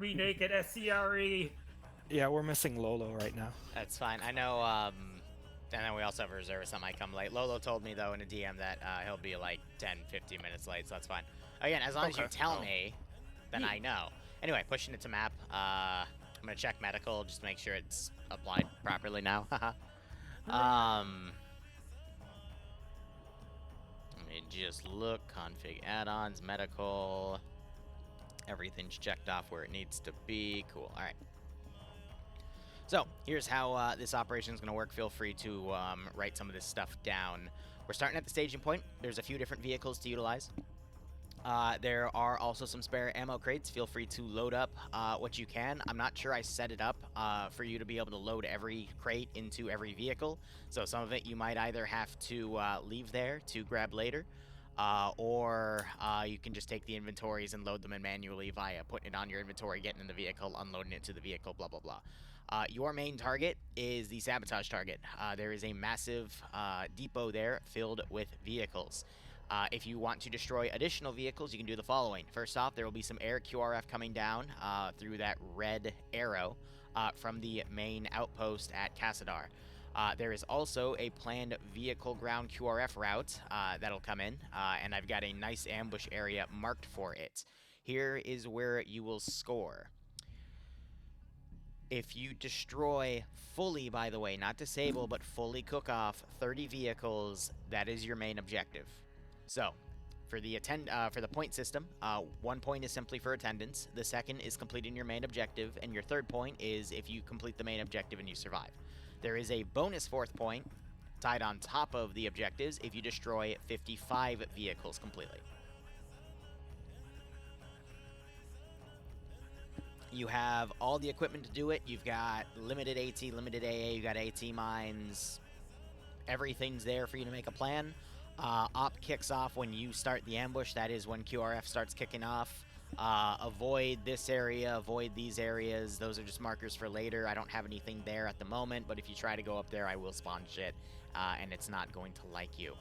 me naked, SCRE! Yeah, we're missing Lolo right now. That's fine. I know, and then we also have a reservist that might come late. Lolo told me, though, in a DM that he'll be like 10, 15 minutes late, so that's fine. Again, as long as you tell me, then I know. Anyway, pushing it to map. I'm going to check medical, just to make sure it's applied properly now. Let me just look. Config add-ons, medical. Everything's checked off where it needs to be. Cool. All right. So here's how this operation is going to work. Feel free to write some of this stuff down. We're starting at the staging point. There's a few different vehicles to utilize. There are also some spare ammo crates. Feel free to load up what you can. I'm not sure I set it up for you to be able to load every crate into every vehicle. So some of it you might either have to leave there to grab later, or you can just take the inventories and load them in manually via putting it on your inventory, getting in the vehicle, unloading it to the vehicle, blah, blah, blah. Your main target is the sabotage target. There is a massive depot there filled with vehicles. If you want to destroy additional vehicles, you can do the following. First off, there will be some air QRF coming down through that red arrow from the main outpost at Cassadar. There is also a planned vehicle ground QRF route that'll come in, and I've got a nice ambush area marked for it. Here is where you will score. If you destroy fully, by the way, not disable, but fully cook off 30 vehicles, that is your main objective. So, for the point system, 1 point is simply for attendance. The second is completing your main objective, and your third point is if you complete the main objective and you survive. There is a bonus fourth point tied on top of the objectives if you destroy 55 vehicles completely. You have all the equipment to do it. You've got limited AT, limited AA, you got AT mines. Everything's there for you to make a plan. Op kicks off when you start the ambush. That is when QRF starts kicking off. Avoid this area, avoid these areas. Those are just markers for later. I don't have anything there at the moment, but if you try to go up there, I will spawn shit, and it's not going to like you.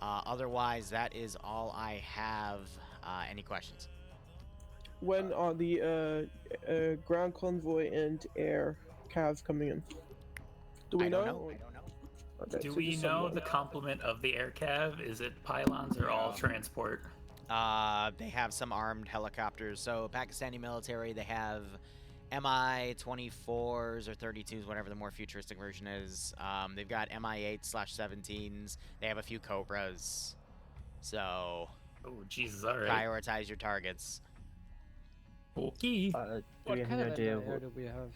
Otherwise, that is all I have. Any questions? When are the ground convoy and air calves coming in? Do we know? I don't know. Okay, Do so we just know someone. the complement of the air cav? Is it pylons or all transport? They have some armed helicopters. So Pakistani military, they have Mi-24s or 32s, whatever the more futuristic version is. They've got Mi-8/17s. They have a few Cobras. So Oh, Jesus, all right. prioritize your targets. Okay. Do we have any idea what do we have?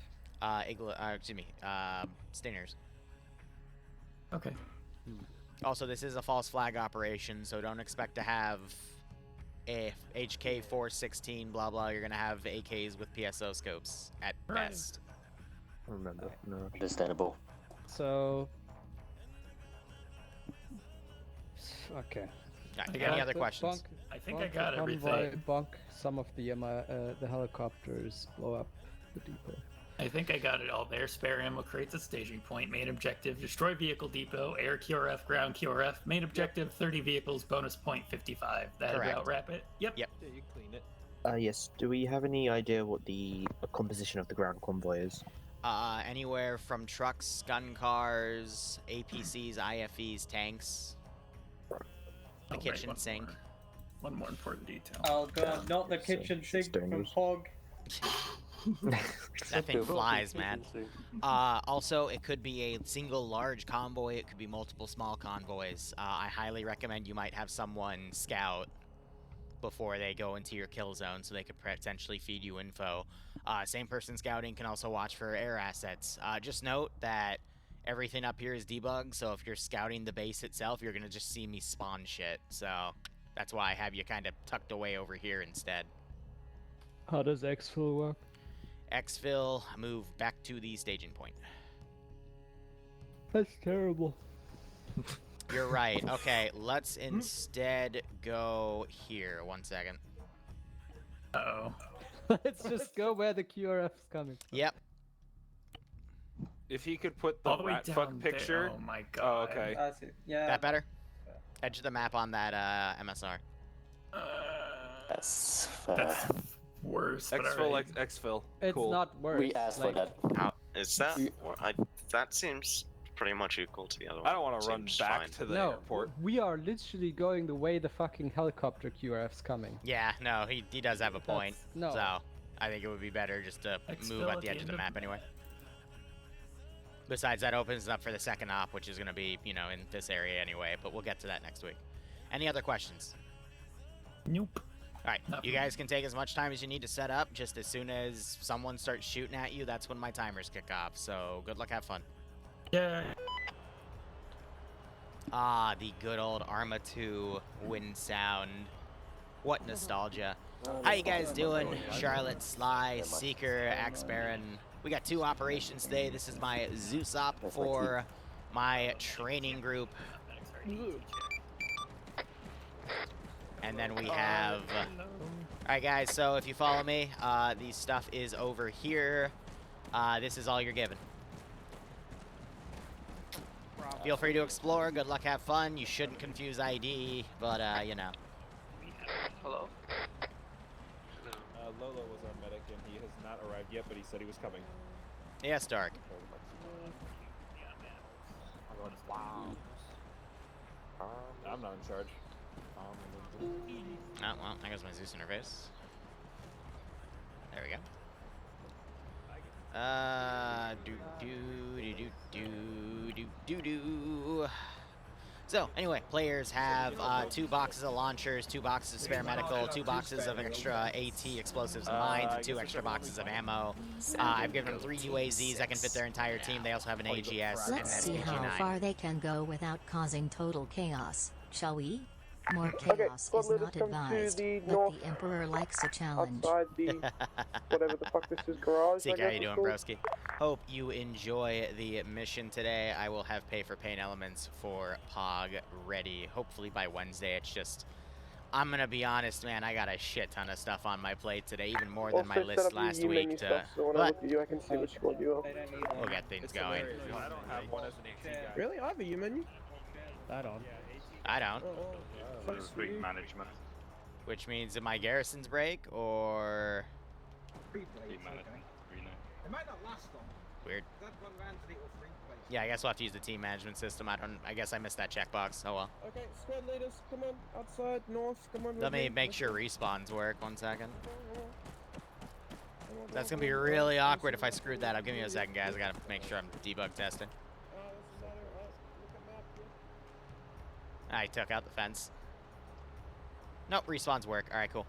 Stingers. Okay. Also, this is a false flag operation, so don't expect to have a HK-416, blah, blah. You're going to have AKs with PSO scopes at best. I remember? No. Understandable. So... Okay. Right, any other questions? I think I got everything. Bunk some of the helicopters, blow up the depot. I think I got it all there. Spare ammo crates at staging point. Main objective, destroy vehicle depot. Air QRF, ground QRF. Main objective, 30 vehicles. Bonus point, 55. That about wrap it? Yep. Yeah, you clean it. Yes. Do we have any idea what the composition of the ground convoy is? Anywhere from trucks, gun cars, APCs, IFEs, tanks. The kitchen sink. One more important detail. Oh god, not the kitchen sink from Hog. That thing flies, man. Also, it could be a single large convoy. It could be multiple small convoys. I highly recommend you might have someone scout before they go into your kill zone so they could potentially feed you info. Same person scouting can also watch for air assets. Just note that everything up here is debugged, so if you're scouting the base itself, you're going to just see me spawn shit. So that's why I have you kind of tucked away over here instead. How does exfil work? Exfil, move back to the staging point. That's terrible. You're right. Okay, let's instead go here. 1 second. Uh-oh. Let's just go where the QRF's coming from. Yep. If he could put the All the way rat down fuck picture. there. Oh my god. Oh, okay. That's it. Yeah. That better? Edge of the map on that MSR. That's fair. That's worse. But Exfil, alright. exfil. It's Cool. not worse. We asked for like, that. How is that? That seems pretty much equal to the other one. I don't want to run Seems back fine. to the No, airport. we are literally going the way the fucking helicopter QRF's coming. Yeah, no, he does have a point. No. So I think it would be better just to move at the edge of the map anyway. Besides, that opens up for the second op, which is going to be, you know, in this area anyway, but we'll get to that next week. Any other questions? Nope. All right, you guys can take as much time as you need to set up. Just as soon as someone starts shooting at you, that's when my timers kick off. So good luck, have fun. Yeah. Ah, the good old Arma 2 wind sound. What nostalgia. How you guys doing? Charlotte, Sly, Seeker, Axe Baron. We got 2 operations today. This is my Zeus op for my training group. And then we have... Alright guys, so if you follow me, the stuff is over here. This is all you're given. Feel free to explore. Good luck, have fun. You shouldn't confuse ID, but, you know. Hello. Lolo was our medic, and he has not arrived yet, but he said he was coming. Yes, Dark. I'm not in charge. Oh, well, there goes my Zeus interface. There we go. So, anyway, players have 2 boxes of launchers, 2 boxes of spare medical, 2 boxes of extra AT explosives and mines, and 2 extra boxes of ammo. I've given them 3 UAZs that can fit their entire team. They also have an AGS and Let's see how SPG-9. far they can go without causing total chaos, shall we? More Okay, chaos squad is leaders not come to advised, the but north the Emperor likes a challenge. outside the whatever the fuck this is, garage. Seek, I how guess you it's doing, called. broski? Hope you enjoy the mission today. I will have pay for pain elements for POG ready, hopefully by Wednesday. It's just, I'm gonna be honest, man, I got a shit ton of stuff on my plate today, even more than my Also, set list up your last U-menu week. stuff, so when I But look at you, I can see which squad you are. we'll get things going. I don't have one as an AT guy. Really? I have a U-menu? That on. I don't. Fucks for you. management. Which means that my garrisons break, or... It might not last long. Weird. That one ran to the free place. Yeah, I guess we'll have to use the team management system. I guess I missed that checkbox. Oh well. Okay, squad leaders, come on, outside, north, come on. Let with me make sure respawns work. 1 second. Come on, That's come gonna be on, really come on. awkward if I screwed that up. Give me a second, guys. I gotta make sure I'm debug testing. Doesn't matter. Look at map, yeah. I took out the fence. Nope, respawns work. Alright, cool.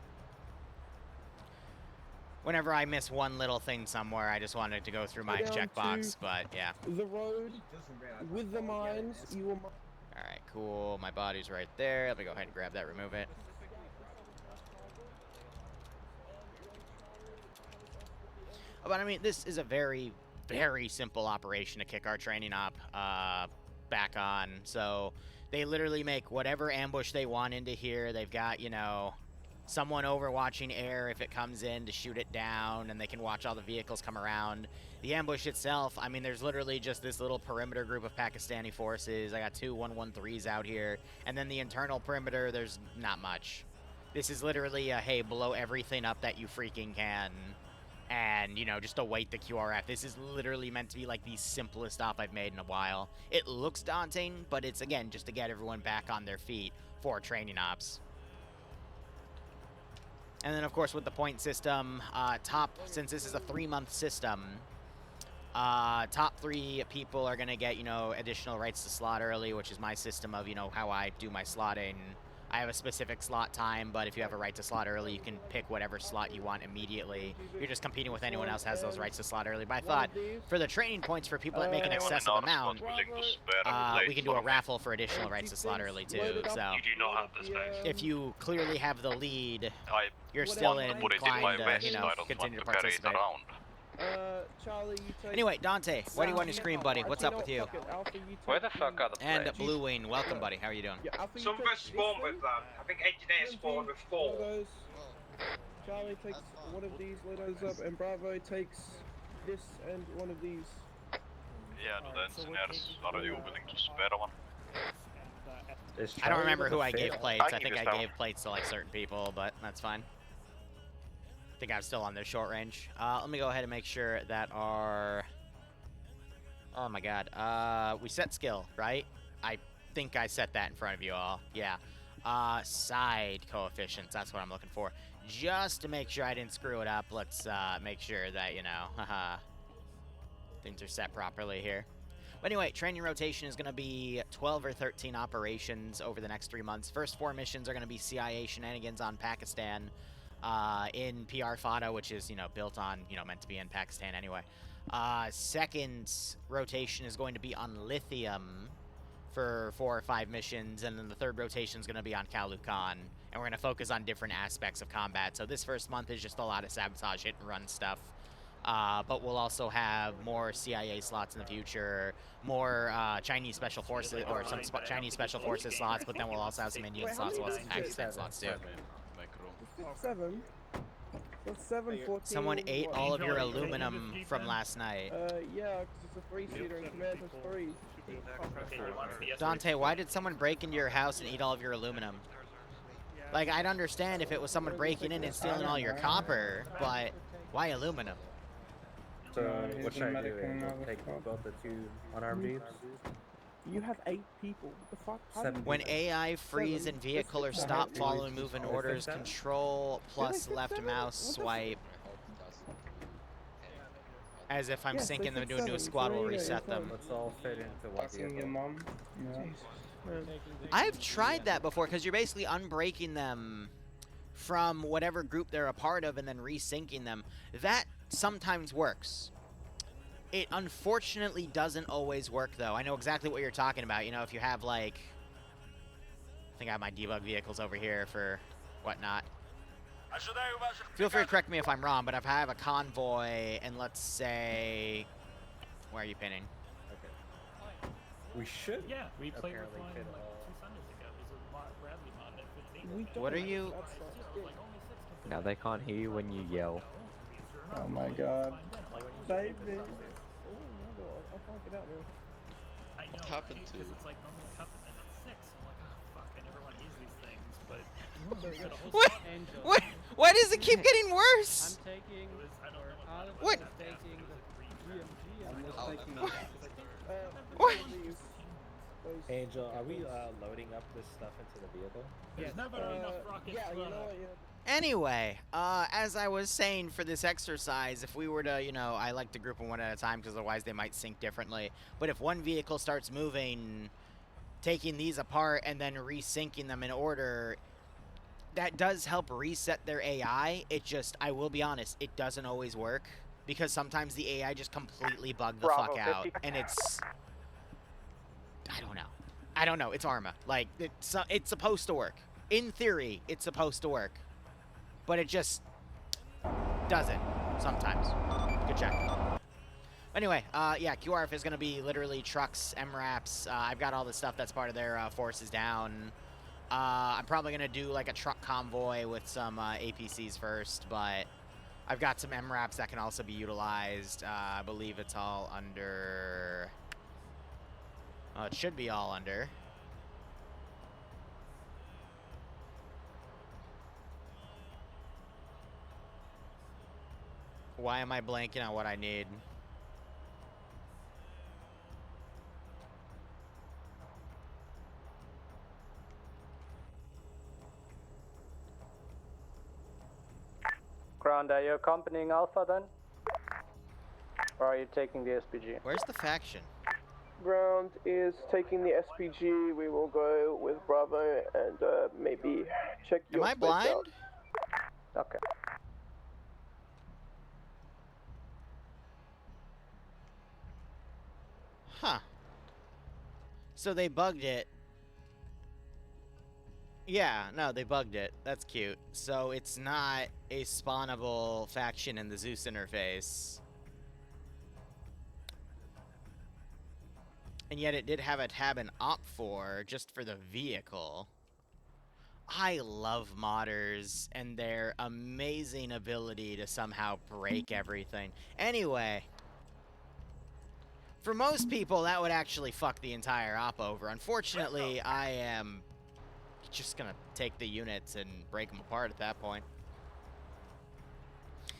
Whenever I miss one little thing somewhere, I just wanted to go through my Go down checkbox, to- but yeah. The road with the mines, you will. Alright, cool. My body's right there. Let me go ahead and grab that, remove it. But I mean, this is a very, very simple operation to kick our training op back on. So they literally make whatever ambush they want into here. They've got, you know, someone overwatching air if it comes in to shoot it down, and they can watch all the vehicles come around. The ambush itself, I mean, there's literally just this little perimeter group of Pakistani forces. I got 2 113s out here. And then the internal perimeter, there's not much. This is literally a, hey, blow everything up that you freaking can. And, you know, just await the QRF. This is literally meant to be, like, the simplest op I've made in a while. It looks daunting, but it's, again, just to get everyone back on their feet for training ops. And then, of course, with the point system, since this is a 3-month system, top 3 people are going to get, you know, additional rights to slot early, which is my system of, you know, how I do my slotting. I have a specific slot time, but if you have a right to slot early, you can pick whatever slot you want immediately. You're just competing with anyone else has those rights to slot early. But I thought, for the training points for people that make an excessive amount, we can do a raffle for additional rights to slot early, too. So, You do not have the space. if you clearly have the lead, I you're still inclined to, you know, I don't continue to want to carry it participate. around. Charlie, you take. Anyway, Dante, why do you want to scream, buddy? What's up with you? Where the fuck are the And players? Blue Wing, welcome, buddy. How are you doing? Yeah, Alpha, you Some of take us spawned this with one. I think engineers spawned with 4. Those. Charlie takes one of these, lit those up, and Bravo takes this and one of these. Yeah, the engineers, are you willing to spare one? I don't remember who I gave plates. I I think can I just gave plates to, like, certain people, but that's fine. think I'm still on their short range. Let me go ahead and make sure that our... Oh my god. We set skill, right? I think I set that in front of you all. Yeah. Side coefficients. That's what I'm looking for. Just to make sure I didn't screw it up, let's make sure that, you know, things are set properly here. But anyway, training rotation is going to be 12 or 13 operations over the next 3 months. First 4 missions are going to be CIA shenanigans on Pakistan in PR FODA, which is, you know, built on, you know, meant to be in Pakistan anyway. Second rotation is going to be on lithium for 4 or 5 missions, and then the third rotation is going to be on Kalukan, and we're going to focus on different aspects of combat. So this first month is just a lot of sabotage, hit and run stuff. But we'll also have more CIA slots in the future, more Chinese Special Forces, or some Chinese Special Forces slots, but then we'll also have some Indian slots, as well as some Pakistan slots too. 7. So 7, 14. Someone ate all of your aluminum from last night. Yeah, because it's a 3-seater and command has 3. Dante, why did someone break into your house and eat all of your aluminum? Like, I'd understand if it was someone breaking in and stealing all your copper, but why aluminum? So, what should I do? Take both the 2 unarmed dudes? You have 8 people. What the fuck? How do you- When AI freeze and vehicle or stop following moving orders, control plus left mouse swipe. As if I'm syncing them to a new squad will reset them. Let's all fit into one vehicle. I've tried that before, because you're basically unbreaking them from whatever group they're a part of and then resyncing them. That sometimes works. It unfortunately doesn't always work, though. I know exactly what you're talking about. You know, if you have, like... I think I have my debug vehicles over here for whatnot. Feel free to correct me if I'm wrong, but if I have a convoy, and let's say... Where are you pinning? Okay. We should. Yeah, we played with apparently one fit like all. 2 Sundays ago. There's a Bradley mod at 15. What are you... Now they can't hear you when you yell. Oh my god. Save me. Oh my god, I can't get out now. What happened to? It's like normally a cup and then it's 6. I'm like, oh fuck, I never want to use these things, but. What? Why does it keep getting worse? I'm taking. What? Taking the GMG. I'm just taking. What? Angel, are we loading up this stuff into the vehicle? There's never enough rockets. Yeah, you know what? Yeah. Anyway, as I was saying for this exercise, if we were to, you know, I like to group them one at a time because otherwise they might sync differently. But if one vehicle starts moving, taking these apart and then resyncing them in order, that does help reset their AI. It just, I will be honest, it doesn't always work because sometimes the AI just completely bug the fuck out. And it's, I don't know. It's Arma. Like, it's supposed to work. In theory, it's supposed to work. But it just doesn't sometimes. Good check. Anyway, yeah, QRF is going to be literally trucks, MRAPs. I've got all the stuff that's part of their forces down. I'm probably going to do like a truck convoy with some APCs first, but I've got some MRAPs that can also be utilized. I believe it's all under... it should be all under. Why am I blanking on what I need? Ground, are you accompanying Alpha then? Or are you taking the SPG? Where's the faction? Ground is taking the SPG. We will go with Bravo and maybe check your Am I splits blind? out. Okay. Huh. So they bugged it. Yeah, no, they bugged it. That's cute. So it's not a spawnable faction in the Zeus interface. And yet it did have a tab in op4 just for the vehicle. I love modders and their amazing ability to somehow break everything. Anyway, for most people, that would actually fuck the entire op over. Unfortunately, I am just gonna take the units and break them apart at that point.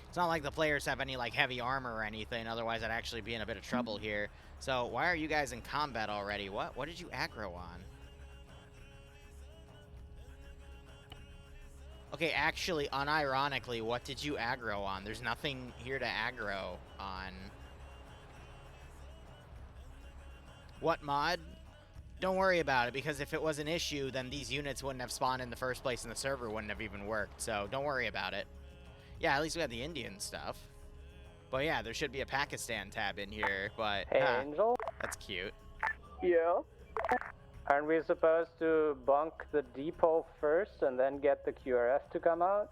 It's not like the players have any, like, heavy armor or anything, otherwise I'd actually be in a bit of trouble here. So, why are you guys in combat already? What did you aggro on? Okay, actually, unironically, what did you aggro on? There's nothing here to aggro on. What mod? Don't worry about it, because if it was an issue, then these units wouldn't have spawned in the first place and the server wouldn't have even worked, so don't worry about it. Yeah, at least we have the Indian stuff. But yeah, there should be a Pakistan tab in here, but... Hey, Angel? That's cute. Yeah? Aren't we supposed to bunk the depot first and then get the QRF to come out?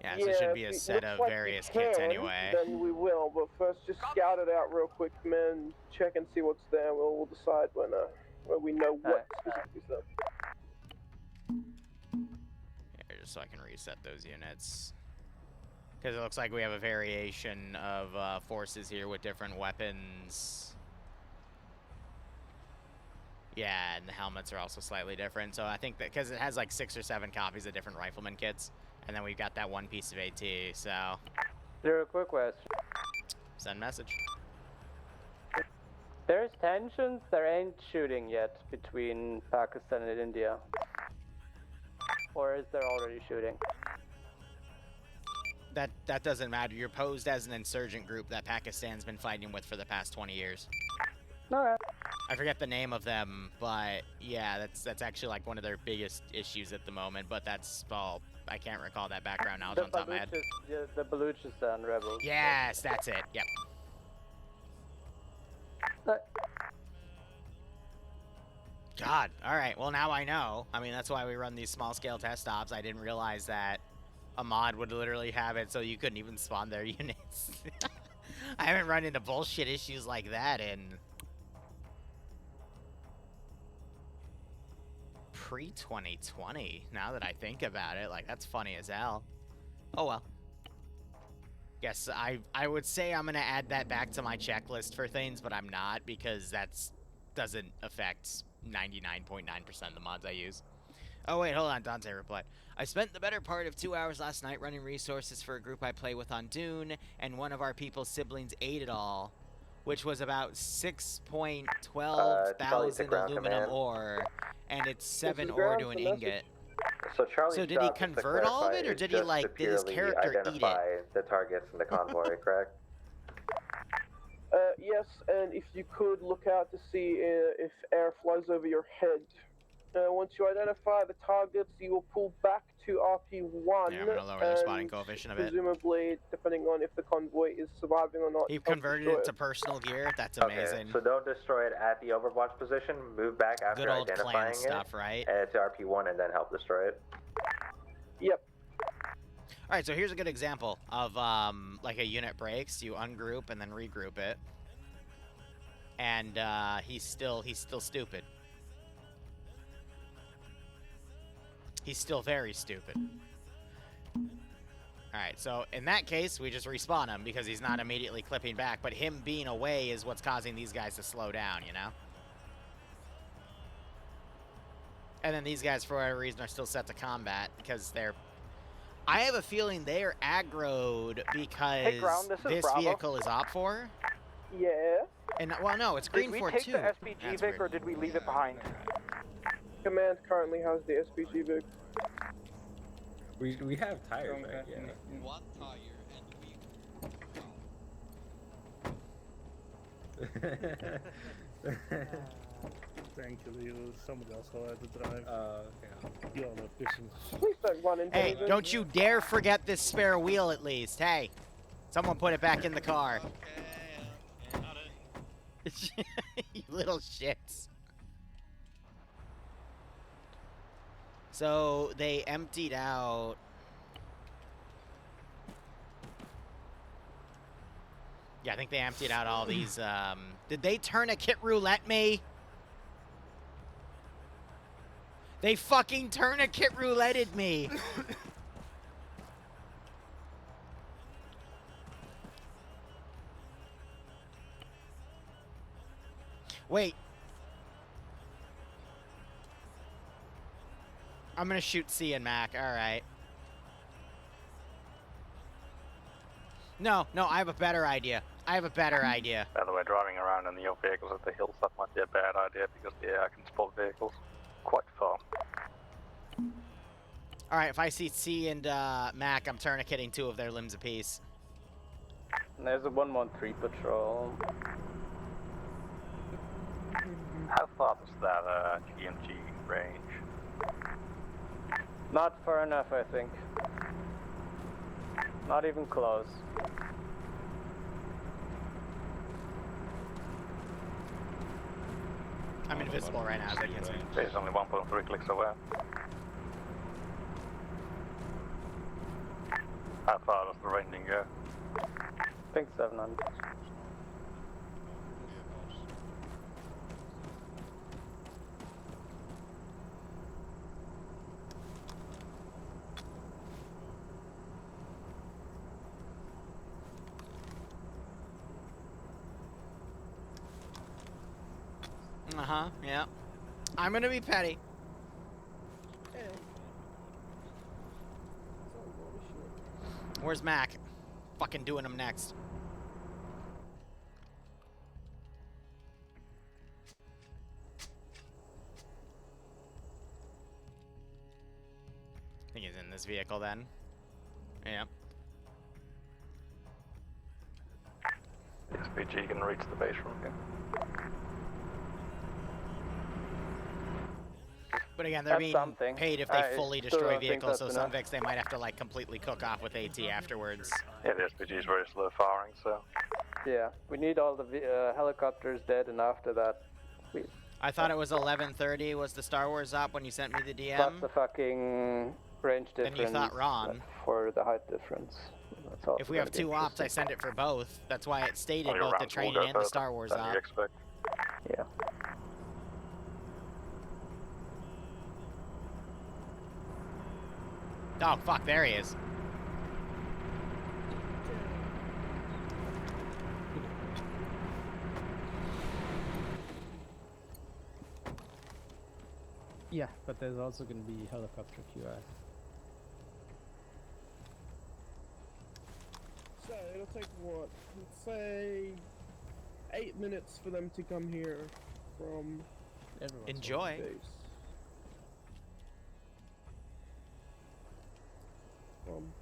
Yeah, so it should be a set of various kits anyway. Then we will, but first just scout it out real quick, man. Check and see what's there. We'll decide when we know what specifically is there. Yeah, just so I can reset those units. Because it looks like we have a variation of forces here with different weapons. Yeah, and the helmets are also slightly different. So I think that because it has like 6 or 7 copies of different rifleman kits. And then we've got that one piece of AT, so... Zero, quick question. Send message. There's tensions, there ain't shooting yet between Pakistan and India. Or is there already shooting? That doesn't matter. You're posed as an insurgent group that Pakistan's been fighting with for the past 20 years. Okay. I forget the name of them, but yeah, that's actually like one of their biggest issues at the moment, but that's all... I can't recall that background knowledge on top of my head. The Baluchistan rebels. Yes, that's it. Yep. God. All right. Well, now I know. I mean, that's why we run these small-scale test stops. I didn't realize that a mod would literally have it so you couldn't even spawn their units. I haven't run into bullshit issues like that in... pre-2020, now that I think about it. Like, that's funny as hell. Oh well. Guess I would say I'm gonna add that back to my checklist for things, but I'm not, because that's doesn't affect 99.9% of the mods I use. Oh wait, hold on, Dante replied. I spent the better part of 2 hours last night running resources for a group I play with on Dune, and one of our people's siblings ate it all, which was about 6.12 thousand aluminum ore, and it's 7 ore to an ingot. So Charlie. So did he convert all of it, or did he like did his character eat it? The targets in the convoy, correct? Yes, and if you could look out to see if air flies over your head. Once you identify the targets, you will pull back to RP1. Yeah, I'm gonna lower the spotting coefficient a bit. Presumably, depending on if the convoy is surviving or not. He converted it to personal gear. That's amazing. Okay, so don't destroy it at the Overwatch position. Move back after Good old identifying clan it. stuff, right? Add it to RP1 and then help destroy it. Yep. All right, so here's a good example of like a unit breaks. You ungroup and then regroup it, and he's still stupid. He's still very stupid. Alright, so in that case, we just respawn him because he's not immediately clipping back, but him being away is what's causing these guys to slow down, you know? And then these guys, for whatever reason, are still set to combat because they're... I have a feeling they're aggroed because hey, Ground, this Bravo. vehicle is op for. Yeah. And, well, no, it's green for too. Did we take the SPG Vic or did we leave it behind? Command currently has the SPG Vic. We have tires back, yeah. One tire and we... Thankfully, it was somebody else who had to drive. Yeah. You all are fishing. Please don't run into Hey, don't you dare forget this spare wheel at least. Hey, someone put it back in the car. Okay, You little shits. So they emptied out. Yeah, I think they emptied out all these. Did they tourniquet roulette me? They fucking tourniquet rouletted me. Wait. I'm gonna shoot C and Mac. All right. No, I have a better idea. By the way, driving around in your vehicles at the hillside might be a bad idea because the AI can spot vehicles quite far. All right, if I see C and Mac, I'm tourniqueting 2 of their limbs apiece. There's a 113 patrol. How far does that GMG range? Not far enough, I think. Not even close. I'm invisible right now, as I can see. There's only 1.3 clicks away. How far does the ranging go? I think 700. Yeah. I'm gonna be petty. Where's Mac? Fucking doing him next. I think he's in this vehicle then. Yeah. The SPG can reach the base from here. But again, they're being paid if they fully still destroy don't think vehicles, so that's some enough. Vics they might have to like completely cook off with AT afterwards. Yeah, the SPG is very slow firing, so. Yeah, we need all the helicopters dead, and after that, I thought it was 11:30 was the Star Wars op when you sent me the DM. that's the fucking range difference. Then you thought wrong. For the height difference. That's all. If we have 2 ops, I send it for both. That's why it stated both the training and the Star Wars op. Yeah. Oh, fuck, there he is. Yeah, but there's also going to be helicopter QI. So it'll take what? Let's say 8 minutes for them to come here from Enjoy. base.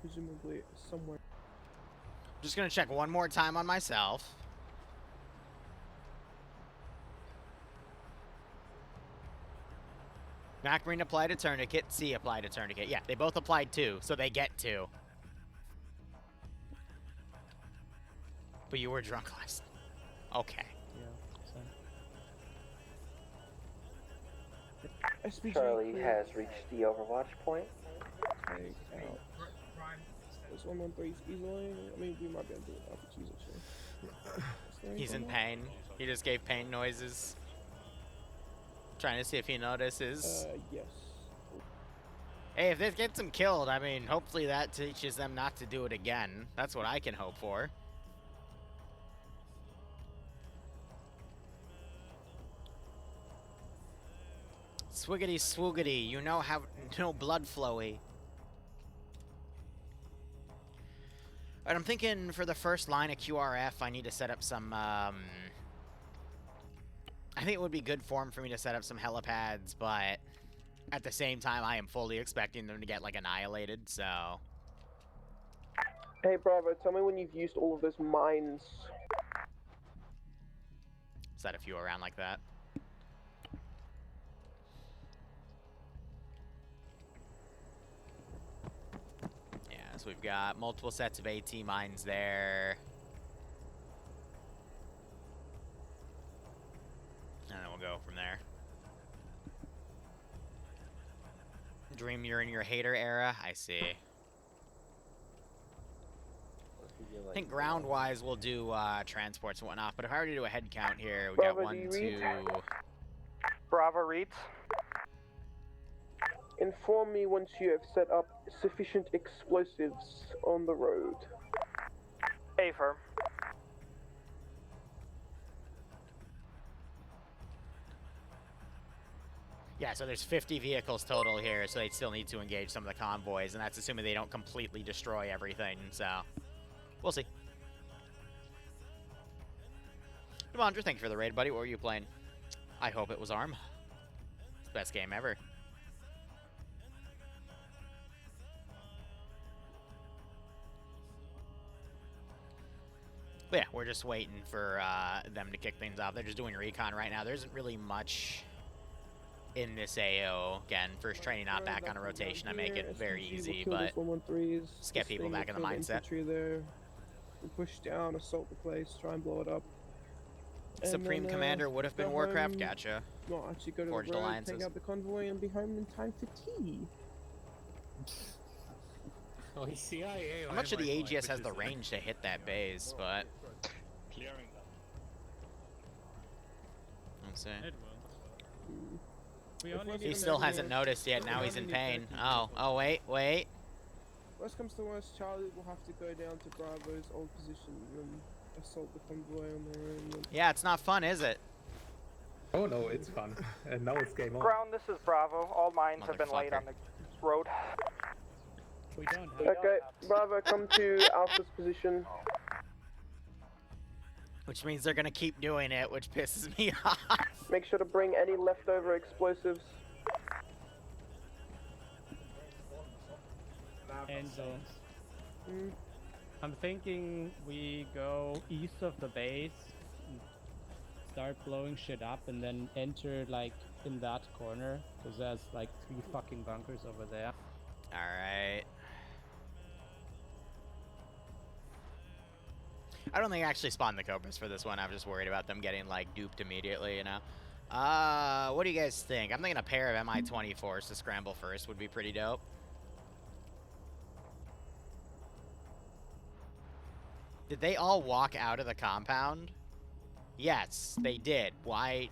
Presumably somewhere. Just gonna check one more time on myself. Mac Marine applied a tourniquet, C applied a tourniquet. Yeah, they both applied 2, so they get 2. But you were drunk last. Okay. SPG Charlie has reached the Overwatch point. Take out. This 113's easily. I mean, we might be able to do it without the cheese actually. He's in pain. He just gave pain noises. Trying to see if he notices. Yes. Hey, if this gets him killed, I mean, hopefully that teaches them not to do it again. That's what I can hope for. Swiggity swoogity, you know how no blood flowy. Alright, I'm thinking for the first line of QRF, I need to set up some, I think it would be good form for me to set up some helipads, but at the same time, I am fully expecting them to get, like, annihilated, so... Hey, Bravo, tell me when you've used all of those mines. Set a few around like that. Yeah, so we've got multiple sets of AT mines there. And then we'll go from there. Dream you're in your hater era? I see. I think ground-wise we'll do transports and whatnot, but if I were to do a head count here, we Bravo, got 1, 2... Bravo reads. Inform me once you have set up sufficient explosives on the road. Affirm. Yeah, so there's 50 vehicles total here, so they still need to engage some of the convoys, and that's assuming they don't completely destroy everything, so we'll see. Devondra, thank you for the raid, buddy. What were you playing? I hope it was ARM. It's the best game ever. But yeah, we're just waiting for them to kick things off. They're just doing recon right now. There isn't really much in this AO. Again, first training not back on a rotation. I make it very easy, but just get people back in the mindset. There. We push down, assault the place, try and blow it up. Supreme Commander would have been Warcraft. Gotcha. Not actually go to Forged the road, Alliances. take out the convoy, and be home in time for tea. Oh, he's CIA. I'm not sure the AGS has the range to hit that base, but Clearing let's see. He He still hasn't noticed yet. Now he's in pain. Oh, wait. Worst comes to worst, Charlie will have to go down to Bravo's old position and assault the convoy on their own. Yeah, it's not fun, is it? Oh no, it's fun. And now it's game on. Ground, this is Bravo. All mines have been laid on the road. Okay, Bravo, come to Alpha's position. Which means they're gonna keep doing it, which pisses me off. Make sure to bring any leftover explosives. And I'm thinking we go east of the base, start blowing shit up, and then enter like in that corner, because there's like 3 fucking bunkers over there. Alright. I don't think I actually spawned the Cobras for this one. I'm just worried about them getting like duped immediately, you know? What do you guys think? I'm thinking a pair of MI-24s to scramble first would be pretty dope. Did they all walk out of the compound? Yes, they did. Why?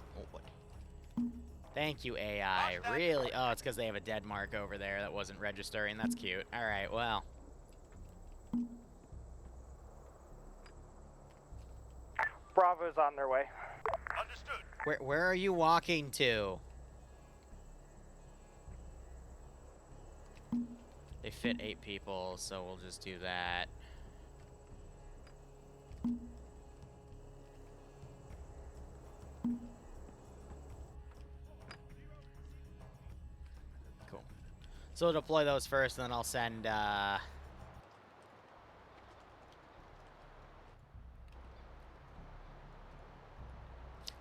Thank you, AI. Really? Oh, it's because they have a dead mark over there that wasn't registering. That's cute. All right, well. Bravo's on their way. Understood. Where are you walking to? They fit 8 people, so we'll just do that. Cool. So we'll deploy those first, and then I'll send,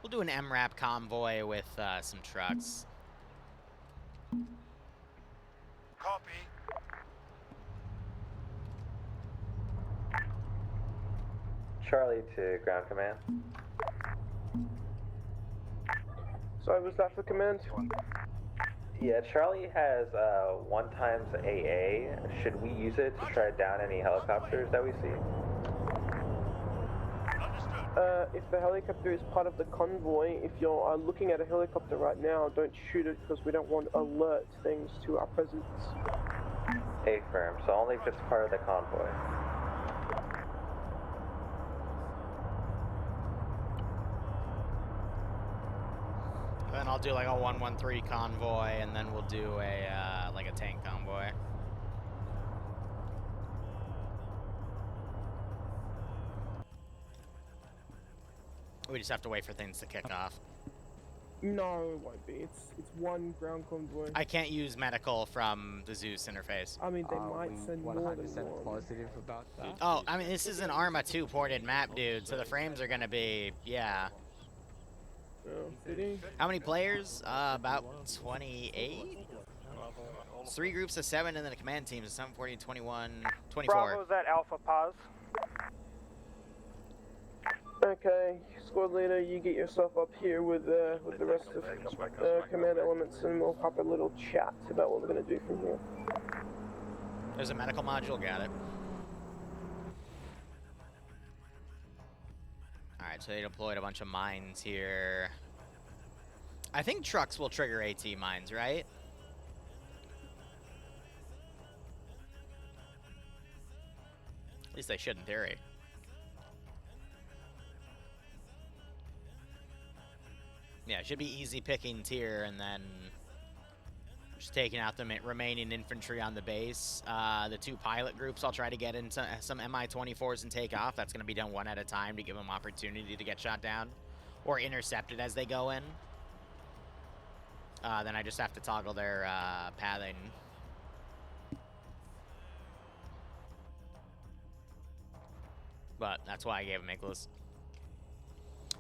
we'll do an MRAP convoy with, some trucks. Copy. Charlie to ground command. Sorry, was that for command? Yeah, Charlie has 1x AA. Should we use it to try down any helicopters that we see? If the helicopter is part of the convoy, if you're looking at a helicopter right now, don't shoot it because we don't want alert things to our presence. Affirm, so only if it's part of the convoy. Then I'll do like a 113 convoy, and then we'll do a like a tank convoy. We just have to wait for things to kick off. No, it won't be. It's one ground convoy. I can't use medical from the Zeus interface. I mean, they might send more than 100% one. positive about that. Oh, I mean, this is an Arma 2 ported map, dude, so the frames are gonna be, yeah. How many players? About 28? 3 groups of 7, and then a command team, so 7, 14, 21, 24. Bravo's at Alpha Paz. Okay, squad leader, you get yourself up here with the rest of command elements, and we'll have a little chat about what we're gonna do from here. There's a medical module, got it. Alright, so they deployed a bunch of mines here. I think trucks will trigger AT mines, right? At least they should in theory. Yeah, it should be easy pickings here, and then Just taking out the remaining infantry on the base. The 2 pilot groups, I'll try to get into some Mi-24s and take off. That's going to be done one at a time to give them opportunity to get shot down or intercepted as they go in. Then I just have to toggle their pathing. But that's why I gave them Nicholas.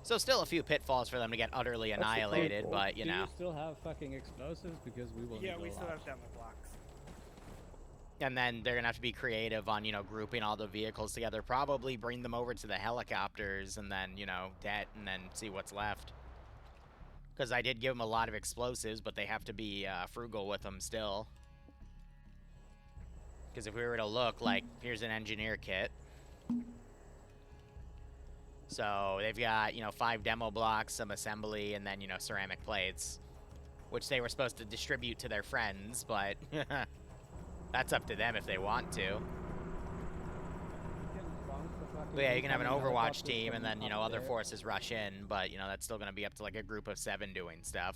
So still a few pitfalls for them to get utterly annihilated, but you know. Do you still have fucking explosives? Because we will. Yeah, we still have demo blocks. And then they're gonna have to be creative on, you know, grouping all the vehicles together. Probably bring them over to the helicopters and then, you know, and then see what's left. Because I did give them a lot of explosives, but they have to be frugal with them still. Because if we were to look, like, here's an engineer kit. So they've got, you know, 5 demo blocks, some assembly, and then, you know, ceramic plates. Which they were supposed to distribute to their friends, but that's up to them if they want to. But yeah, you can have an Overwatch team and then, you know, other forces rush in, but, you know, that's still going to be up to, like, a group of 7 doing stuff.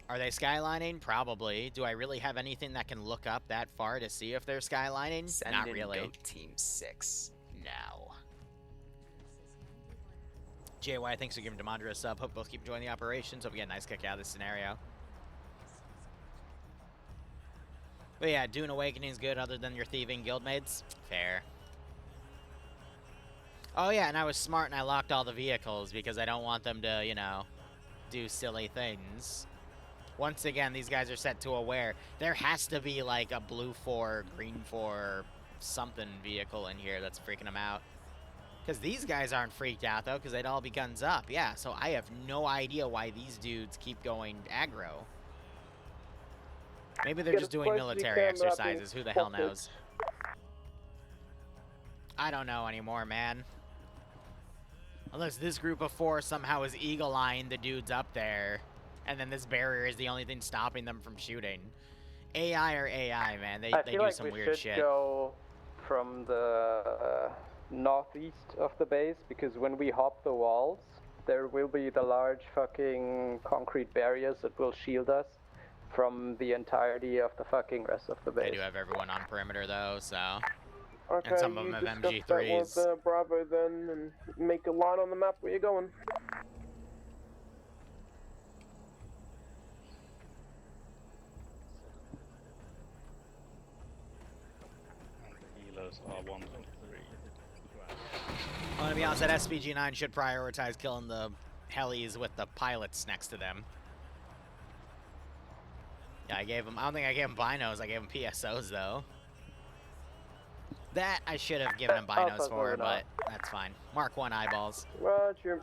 Are they skylining? Probably. Do I really have anything that can look up that far to see if they're skylining? Send Not in really. Goat Team 6 now. JY, thanks for giving Demandra a sub. Hope both keep enjoying the operations. Hope we get a nice kick out of this scenario. But yeah, Dune Awakening's good other than your thieving guildmates. Fair. Oh yeah, and I was smart and I locked all the vehicles because I don't want them to, you know, do silly things. Once again, these guys are set to aware. There has to be like a blue 4, green 4, something vehicle in here that's freaking them out. Because these guys aren't freaked out, though, because they'd all be guns up. Yeah, so I have no idea why these dudes keep going aggro. Maybe they're just doing military exercises. Who the hell knows? I don't know anymore, man. Unless this group of 4 somehow is eagle-eyeing the dudes up there, and then this barrier is the only thing stopping them from shooting. AI or AI, man. They do some weird shit. I feel like we should go from the northeast of the base, because when we hop the walls, there will be the large fucking concrete barriers that will shield us from the entirety of the fucking rest of the base. They do have everyone on perimeter, though, so... Okay, and some of them have MG3s. That with Bravo then, and make a line on the map where you're going. Kilos are 1.3. I'm gonna be honest, that SPG-9 should prioritize killing the helis with the pilots next to them. Yeah, I don't think I gave them binos, I gave them PSOs, though. That I should have given them binos for, but that's fine. Mark 1 eyeballs. Roger.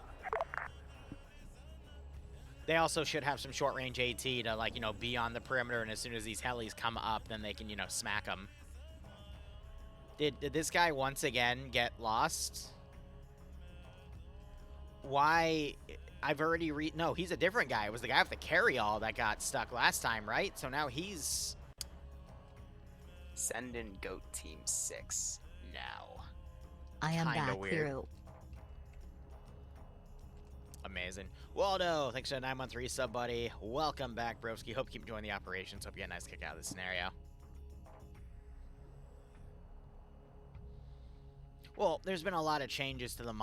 They also should have some short-range AT to, like, you know, be on the perimeter, and as soon as these helis come up, then they can, you know, smack them. Did this guy once again get lost? Why? I've already no, he's a different guy. It was the guy with the carry-all that got stuck last time, right? So now he's... Send in Goat Team 6 now. I am Kinda back, weird. Liru. Amazing. Waldo, thanks for the 913 sub, buddy. Welcome back, broski. Hope you keep enjoying the operations. Hope you get a nice kick out of this scenario. Well, there's been a lot of changes to the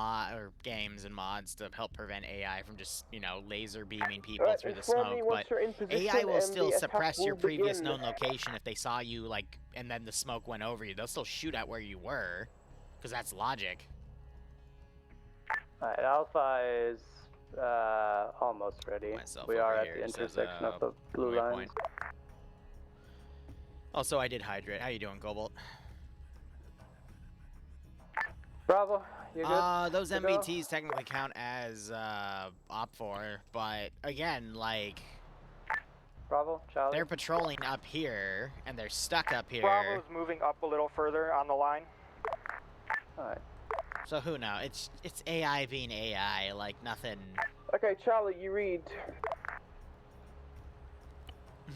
games and mods to help prevent AI from just, you know, laser beaming people through the smoke, but AI will still suppress your previous known location if they saw you, like, and then the smoke went over you. They'll still shoot at where you were, because that's logic. Alright, Alpha is almost ready. We are at the intersection of the blue lines. Also, I did hydrate. How you doing, Cobalt? Bravo, you good? Those MBTs technically count as Op4, but again, like... Bravo, Charlie. They're patrolling up here, and they're stuck up here. Bravo's moving up a little further on the line. Alright. So who knows? It's AI being AI, like nothing... Okay, Charlie, you read.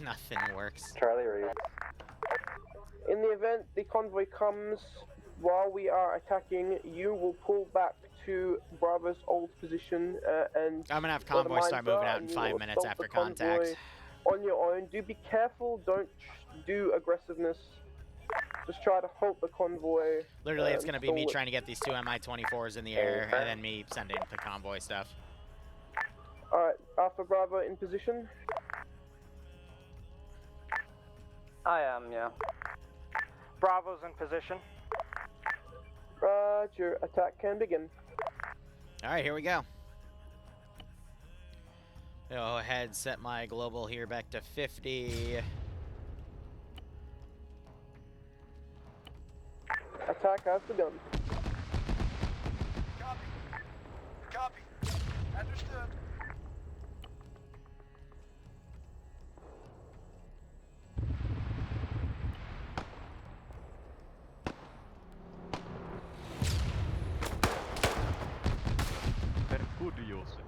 Nothing works. Charlie reads. In the event the convoy comes while we are attacking, you will pull back to Bravo's old position and... I'm gonna have convoy start moving out in 5 minutes after contact. on your own. Do be careful. Don't do aggressiveness. Just try to halt the convoy. Literally, it's going to be me stall it. trying to get these two Mi-24s in the air, and then me sending the convoy stuff. Alright, Alpha Bravo in position. I am, yeah. Bravo's in position. Roger, attack can begin. Alright, here we go. Go ahead, set my global here back to 50. Attack has begun. Copy. Copy. Understood. Percurioso.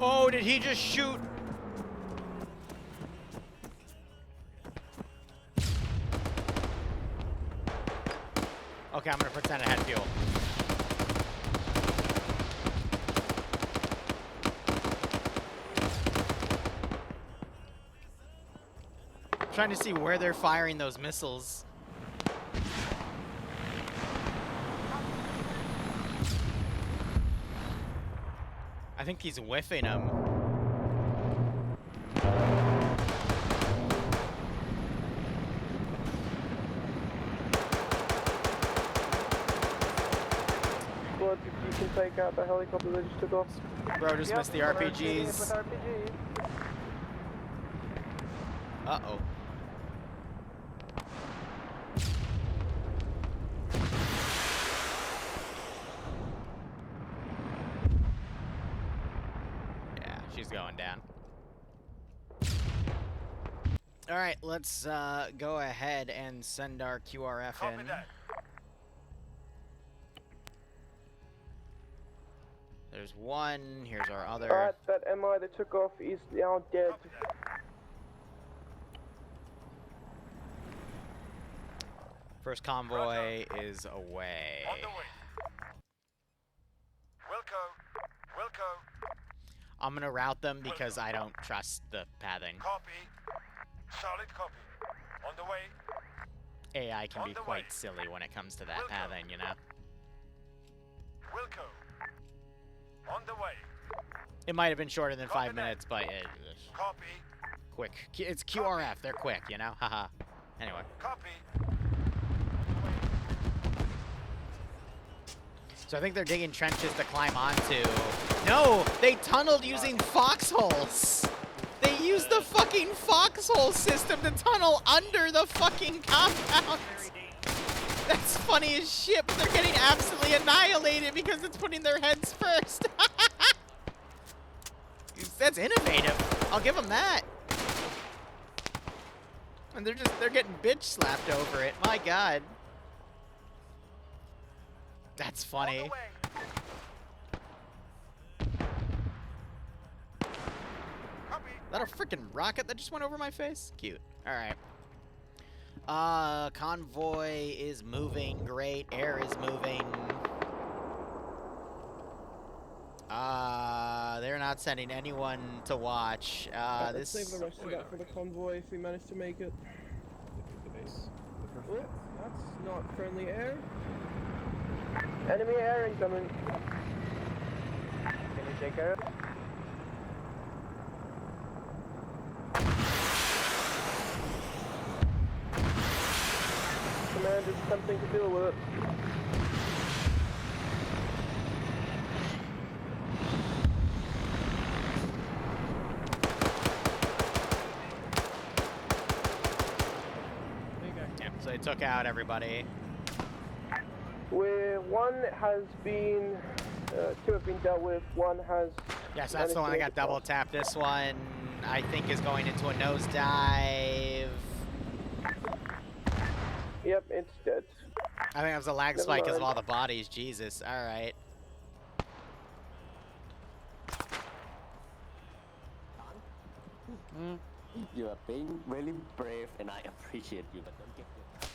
Oh, did he just shoot? Okay, I'm gonna pretend I had fuel. I'm trying to see where they're firing those missiles. I think he's whiffing them. Blood, if you can take out the helicopter that just took off. Bro, just missed the RPGs. With RPG. Uh-oh. Yeah, she's going down. All right, let's go ahead and send our QRF in. There's one. Here's our other. Alright, that MI that took off is now dead. First convoy is away. Wilco. I'm gonna route them because I don't trust the pathing. Copy. Solid copy. On the way. AI can be quite silly when it comes to that pathing, you know? Wilco. On the way. It might have been shorter than 5 minutes, but Copy. quick. It's QRF. They're quick, you know? Haha. Anyway. Copy. So I think they're digging trenches to climb onto. No! They tunneled using foxholes! They used the fucking foxhole system to tunnel under the fucking compound! That's funny as shit, but they're getting absolutely annihilated because it's putting their heads first. That's innovative. I'll give them that. And they're getting bitch slapped over it. My god. That's funny. Is that a freaking rocket that just went over my face? Cute. Alright. Convoy is moving. Great. Air is moving. They're not sending anyone to watch. Let's save the rest of that for the convoy if we manage to make it. Oh, that's not friendly air. Enemy air incoming. Can you take care of it? Command is attempting to deal with it. Yeah, so they took out everybody. Where one has been, two have been dealt with, one has... Yes, that's the one I got double tapped. This one, I think, is going into a nosedive. Yep, it's dead. I think it was a lag spike because of all the bodies. Jesus. All right. You are being really brave, and I appreciate you, but don't get it.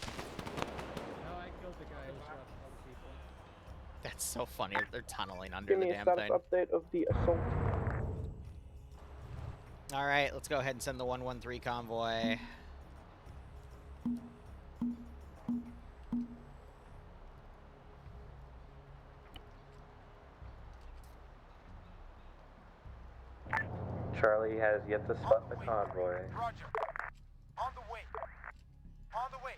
No, I killed the guy who shot other people. That's so funny. They're tunneling under Give the me a damn status thing. update of the assault. All right, let's go ahead and send the 113 convoy. Charlie has yet to spot the convoy. Roger. On the way. On the way.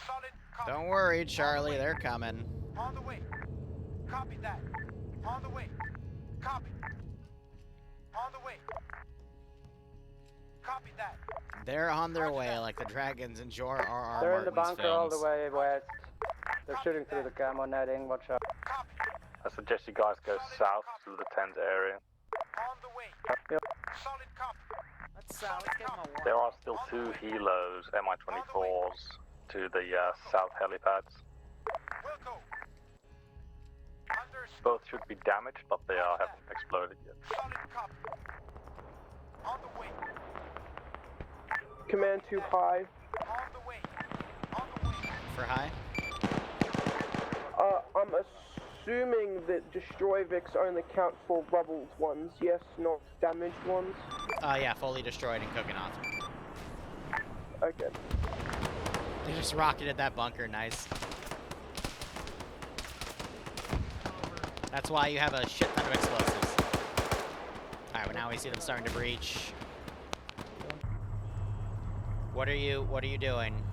Solid copy. Don't worry, Charlie, they're coming. On the way. Copy that. On the way. Copy. On the way. Copy that. They're on their way, like the dragons in George R.R. They're in the Martin's bunker all the films. way west. They're shooting through the camo netting. Watch out. I suggest you guys go south to the tent area. On the way. Yep. Solid copy. Let's get him a warning. There are still 2 helos, Mi-24s, to the south helipads. We'll go. Both should be damaged, but they haven't exploded yet. Solid copy. On the way. Command to high. On the way. On the way. For high? I'm assuming that destroy Vics only count for rubbled ones, yes, not damaged ones. Yeah, fully destroyed and cooking off. Okay. They just rocketed that bunker, nice. That's why you have a shit ton of explosives. Alright, well now we see them starting to breach. What are you doing?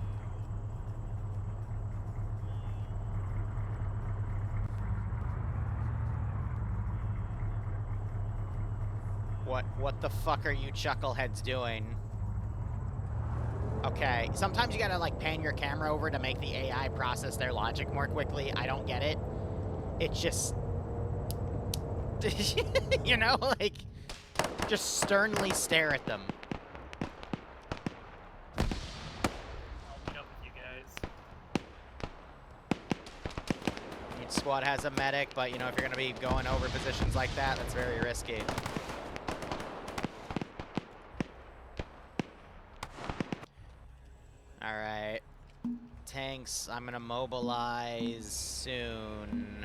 What the fuck are you chuckleheads doing? Okay, sometimes you gotta like pan your camera over to make the AI process their logic more quickly. I don't get it. It's just... you know, like... just sternly stare at them. Each squad has a medic, but you know, if you're gonna be going over positions like that, that's very risky. Alright. Tanks, I'm gonna mobilize soon.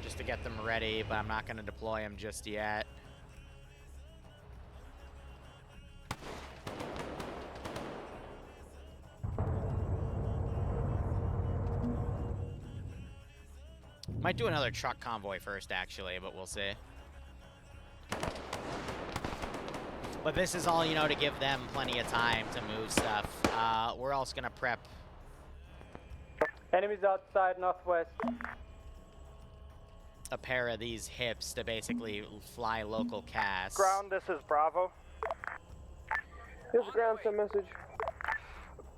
Just to get them ready, but I'm not gonna deploy them just yet. Might do another truck convoy first, actually, but we'll see. But this is all, you know, to give them plenty of time to move stuff. We're also gonna prep. Enemies outside northwest. A pair of these hips to basically fly local cast. Ground, this is Bravo. Here's a ground send message.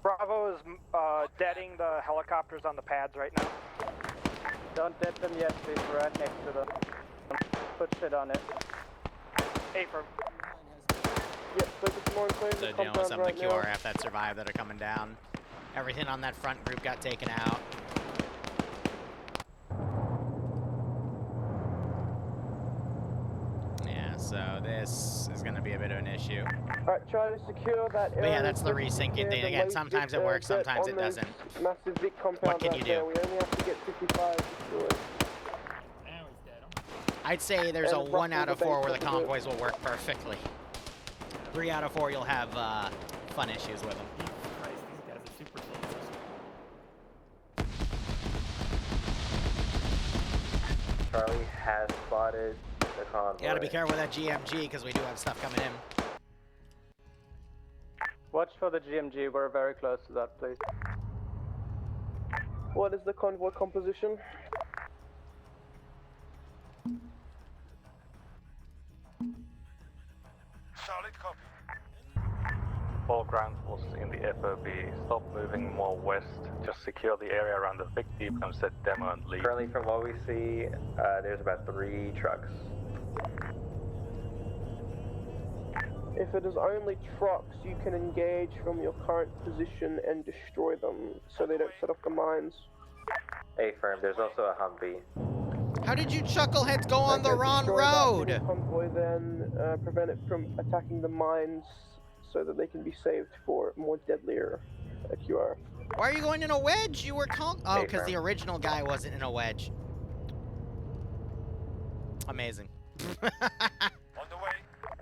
Bravo is deading the helicopters on the pads right now. Don't dead them yet, please. We're right next to them. Put shit on it. Affirm. Yep, focus more on clearing So the dealing with some compound of the right now. QRF that survived that are coming down. Everything on that front group got taken out. Yeah, so this is gonna be a bit of an issue. Alright, try to secure that area. But yeah, that's the resyncing thing. Again, sometimes it works, sometimes it doesn't. Massive Vic compound What can right you there. do? We only have to get 55 destroyed. I'd say there's a And 1 out of roughly 4 where the base doesn't do it. convoys will work perfectly. 3 out of 4 you'll have fun issues with them. Christ, these guys are super soldiers. Charlie has spotted the convoy. You gotta be careful with that GMG because we do have stuff coming in. Watch for the GMG. We're very close to that, please. What is the convoy composition? Solid copy. All ground forces in the FOB, stop moving more west. Just secure the area around the Vic Depot and set demo and leave. Currently, from what we see, there's about 3 trucks. If it is only trucks, you can engage from your current position and destroy them so they don't set off the mines. Hey, firm, there's also a Humvee. How did you chuckleheads go on the wrong Destroy that road? mini convoy, then prevent it from attacking the mines so that they can be saved for more deadlier QR. Why are you going in a wedge? You were calm. Oh, Hey, because firm. the original guy wasn't in a wedge. Amazing.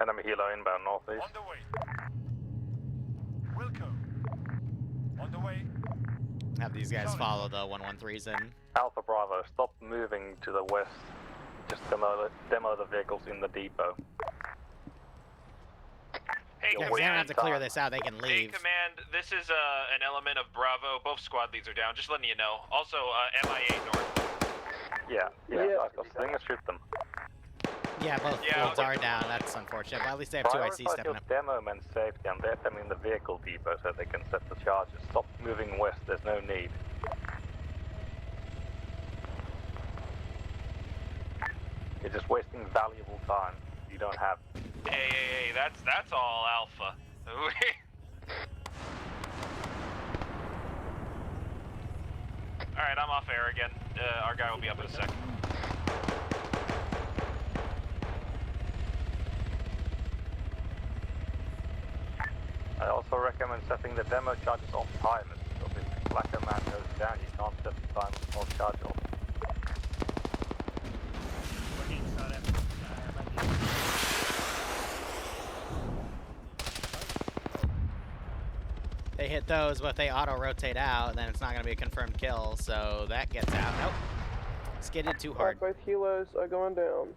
Enemy helo inbound northeast. On the way. Have these guys follow the 113s in. Alpha Bravo, stop moving to the west. Just demo the vehicles in the depot. Hey, Yeah, command. they don't have to clear this out. They can Hey, leave. command. This is an element of Bravo. Both squad leads are down. Just letting you know. Also, MIA north. Yeah. I got slingers, shoot them. Yeah, both leads are down. That's unfortunate. But at least they have 2 IC Prioritize stepping your up. demo men's safety and let them in the vehicle depot so they can set the charges. Stop moving west, there's no need. You're just wasting valuable time you don't have. Hey, that's all Alpha. Alright, I'm off air again. Our guy will be up in a second. I also recommend setting the demo charges on timers, because if Blacker Man goes down, you can't set the time or charge off. They hit those, but if they auto-rotate out, then it's not going to be a confirmed kill, so that gets out. Nope. Skidded too hard. Both helos are going down.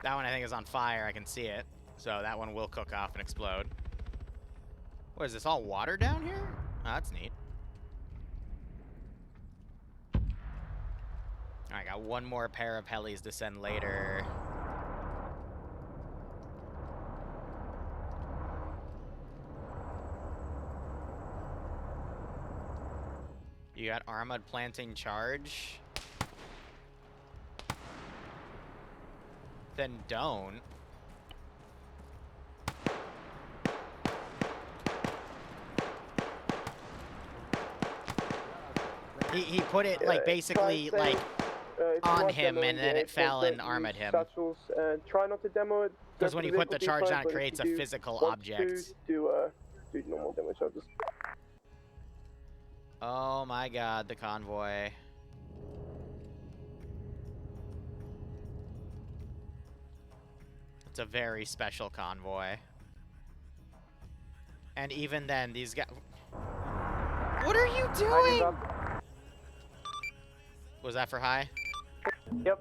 That one I think is on fire. I can see it. So that one will cook off and explode. What, is this all water down here? Oh, that's neat. Alright, got one more pair of helis to send later. You got Armad planting charge? Then don't. He put it like basically like on him and then it fell and armored him. Try not to demo it. Because when you put the charge on, it creates a physical object. Do normal demo charges. Oh my god, the convoy. It's a very special convoy. And even then, these guys... What are you doing? Was that for high? Yep.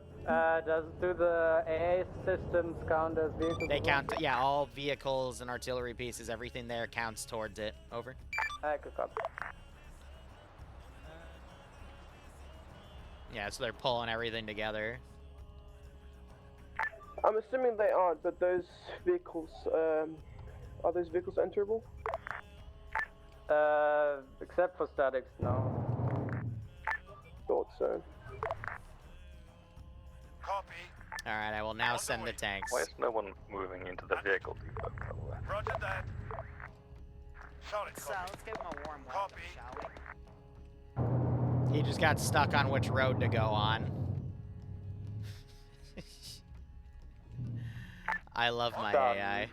Do the AA systems count as vehicles? They count, yeah, all vehicles and artillery pieces, everything there counts towards it. Over. Good copy. Yeah, so they're pulling everything together. I'm assuming they aren't, but those vehicles, are those vehicles enterable? Except for statics, no. Thought so. Copy. Alright, I will now send the tanks. Why is no one moving into the vehicle depot, by the way? Roger that. Solid So let's give him a warm welcome, shall we? He just got stuck on which road to go on. I love my AI.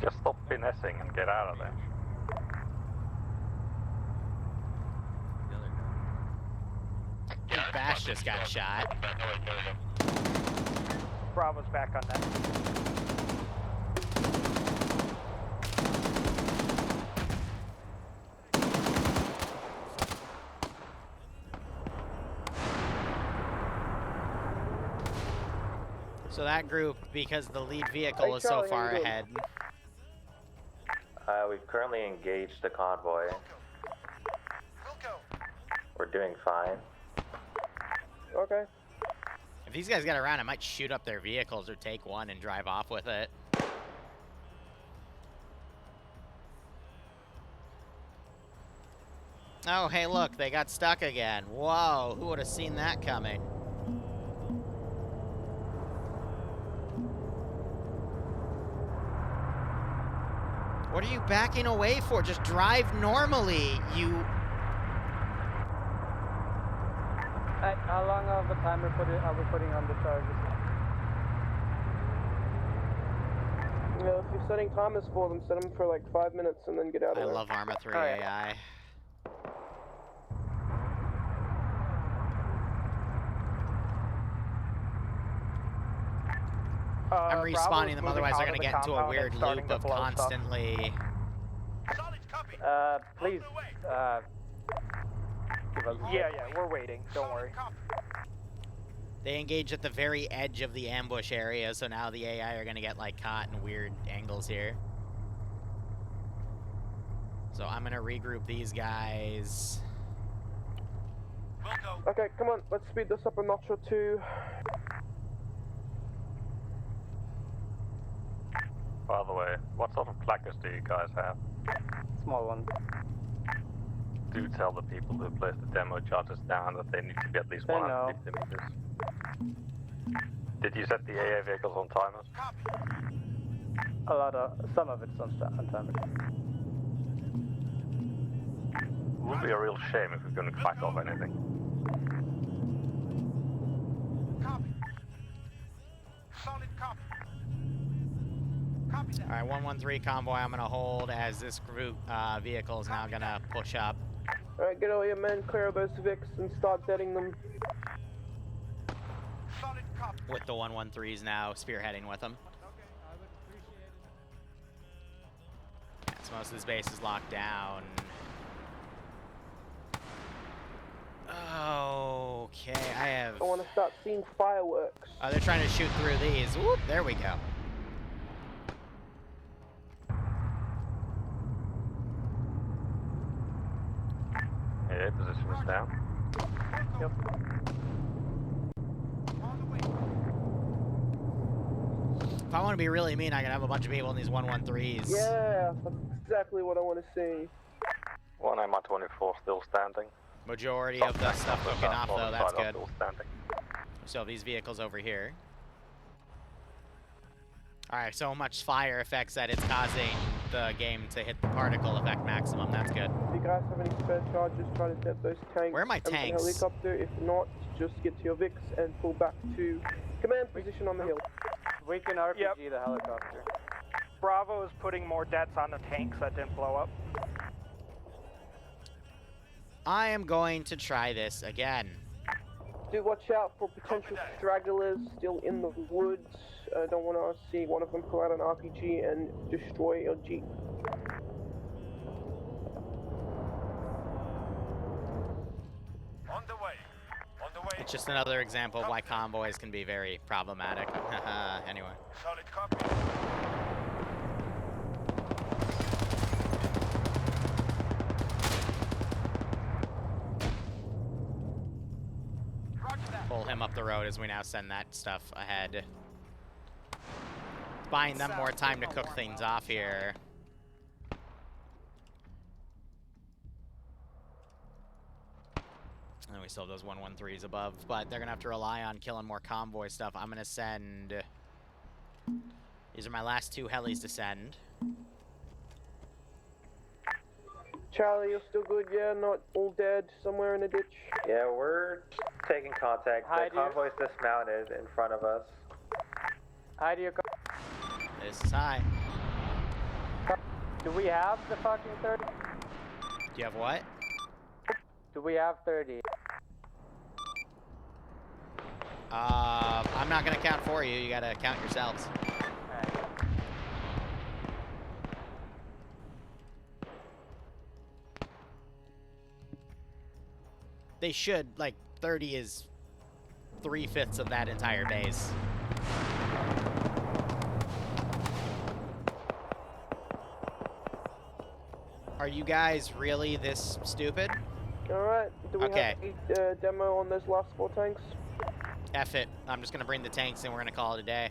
Just stop finessing and get out of there. Bash just got shot. Bravo's back on that. So that group, because the lead vehicle was so far ahead. We've currently engaged the convoy. We're doing fine. Okay. If these guys get around, I might shoot up their vehicles or take one and drive off with it. Oh, hey, look, they got stuck again. Whoa, who would have seen that coming? What are you backing away for? Just drive normally, you... How long of a time are we putting on the charges? If you're setting timers for them, set them for like 5 minutes and then get out of I there. love Arma 3 AI. I'm respawning them, otherwise they're gonna get into a weird loop of constantly... Please, give us... Yeah, we're waiting. Don't worry. They engage at the very edge of the ambush area, so now the AI are gonna get, like, caught in weird angles here. So I'm gonna regroup these guys. Okay, come on, let's speed this up a notch or two. By the way, what sort of placards do you guys have? Small one. Do tell the people who place the demo charges down that they need to be at least 150 meters. Did you set the AA vehicles on timers? Some of it's on timers. It would be a real shame if we're going to crack off anything. Alright, 113 convoy I'm gonna hold as this group vehicle is now gonna push up. Alright, get all your men, clear of those Vics, and start deading them. With the 113s now spearheading with them. So most of this base is locked down. Okay, I want to start seeing fireworks. Oh, they're trying to shoot through these. Whoop, there we go. AA position is down. Yep. If I want to be really mean, I can have a bunch of people in these 113s. Yeah, that's exactly what I want to see. 1 MI-24 still standing. Majority of the stuff looking off, though. That's good. Still standing. So these vehicles over here. Alright, so much fire effects that it's causing the game to hit the particle effect maximum. That's good. If you guys have any spare charges, try to dead those tanks. Where are my tanks? Helicopter. If not, just get to your Vics and pull back to command position on the hill. We can RPG the helicopter. Bravo is putting more deaths on the tanks that didn't blow up. I am going to try this again. Do watch out for potential stragglers still in the woods. Don't want to see one of them pull out an RPG and destroy your Jeep. On the way. On the way. It's just another example of why convoys can be very problematic. Anyway. Solid copy. Pull him up the road as we now send that stuff ahead. Buying them more time to cook things off here. And we still have those 113s above, but they're gonna have to rely on killing more convoy stuff. I'm gonna send... These are my last 2 helis to send. Charlie, you're still good, yeah? Not all dead somewhere in a ditch? Yeah, we're taking contact. The convoy's dismounted in front of us. Hi, do you... This is high. Do we have the fucking 30? Do you have what? Do we have 30? I'm not gonna count for you. You gotta count yourselves. They should, like, 30 is 3/5 of that entire base. Are you guys really this stupid? Alright, do we have a demo on those last 4 tanks? F it. I'm just gonna bring the tanks and we're gonna call it a day.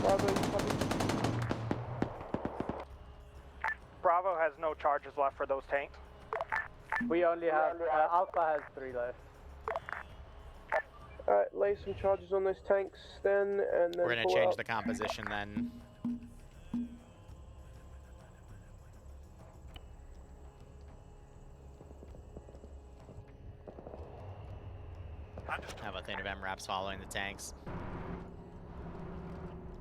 Bravo, you copy? no charges left for those tanks. We only have, Alpha has 3 left. Alright, lay some charges on those tanks then, and then We're gonna pull change out. the composition then. Have a thing of MRAPs following the tanks.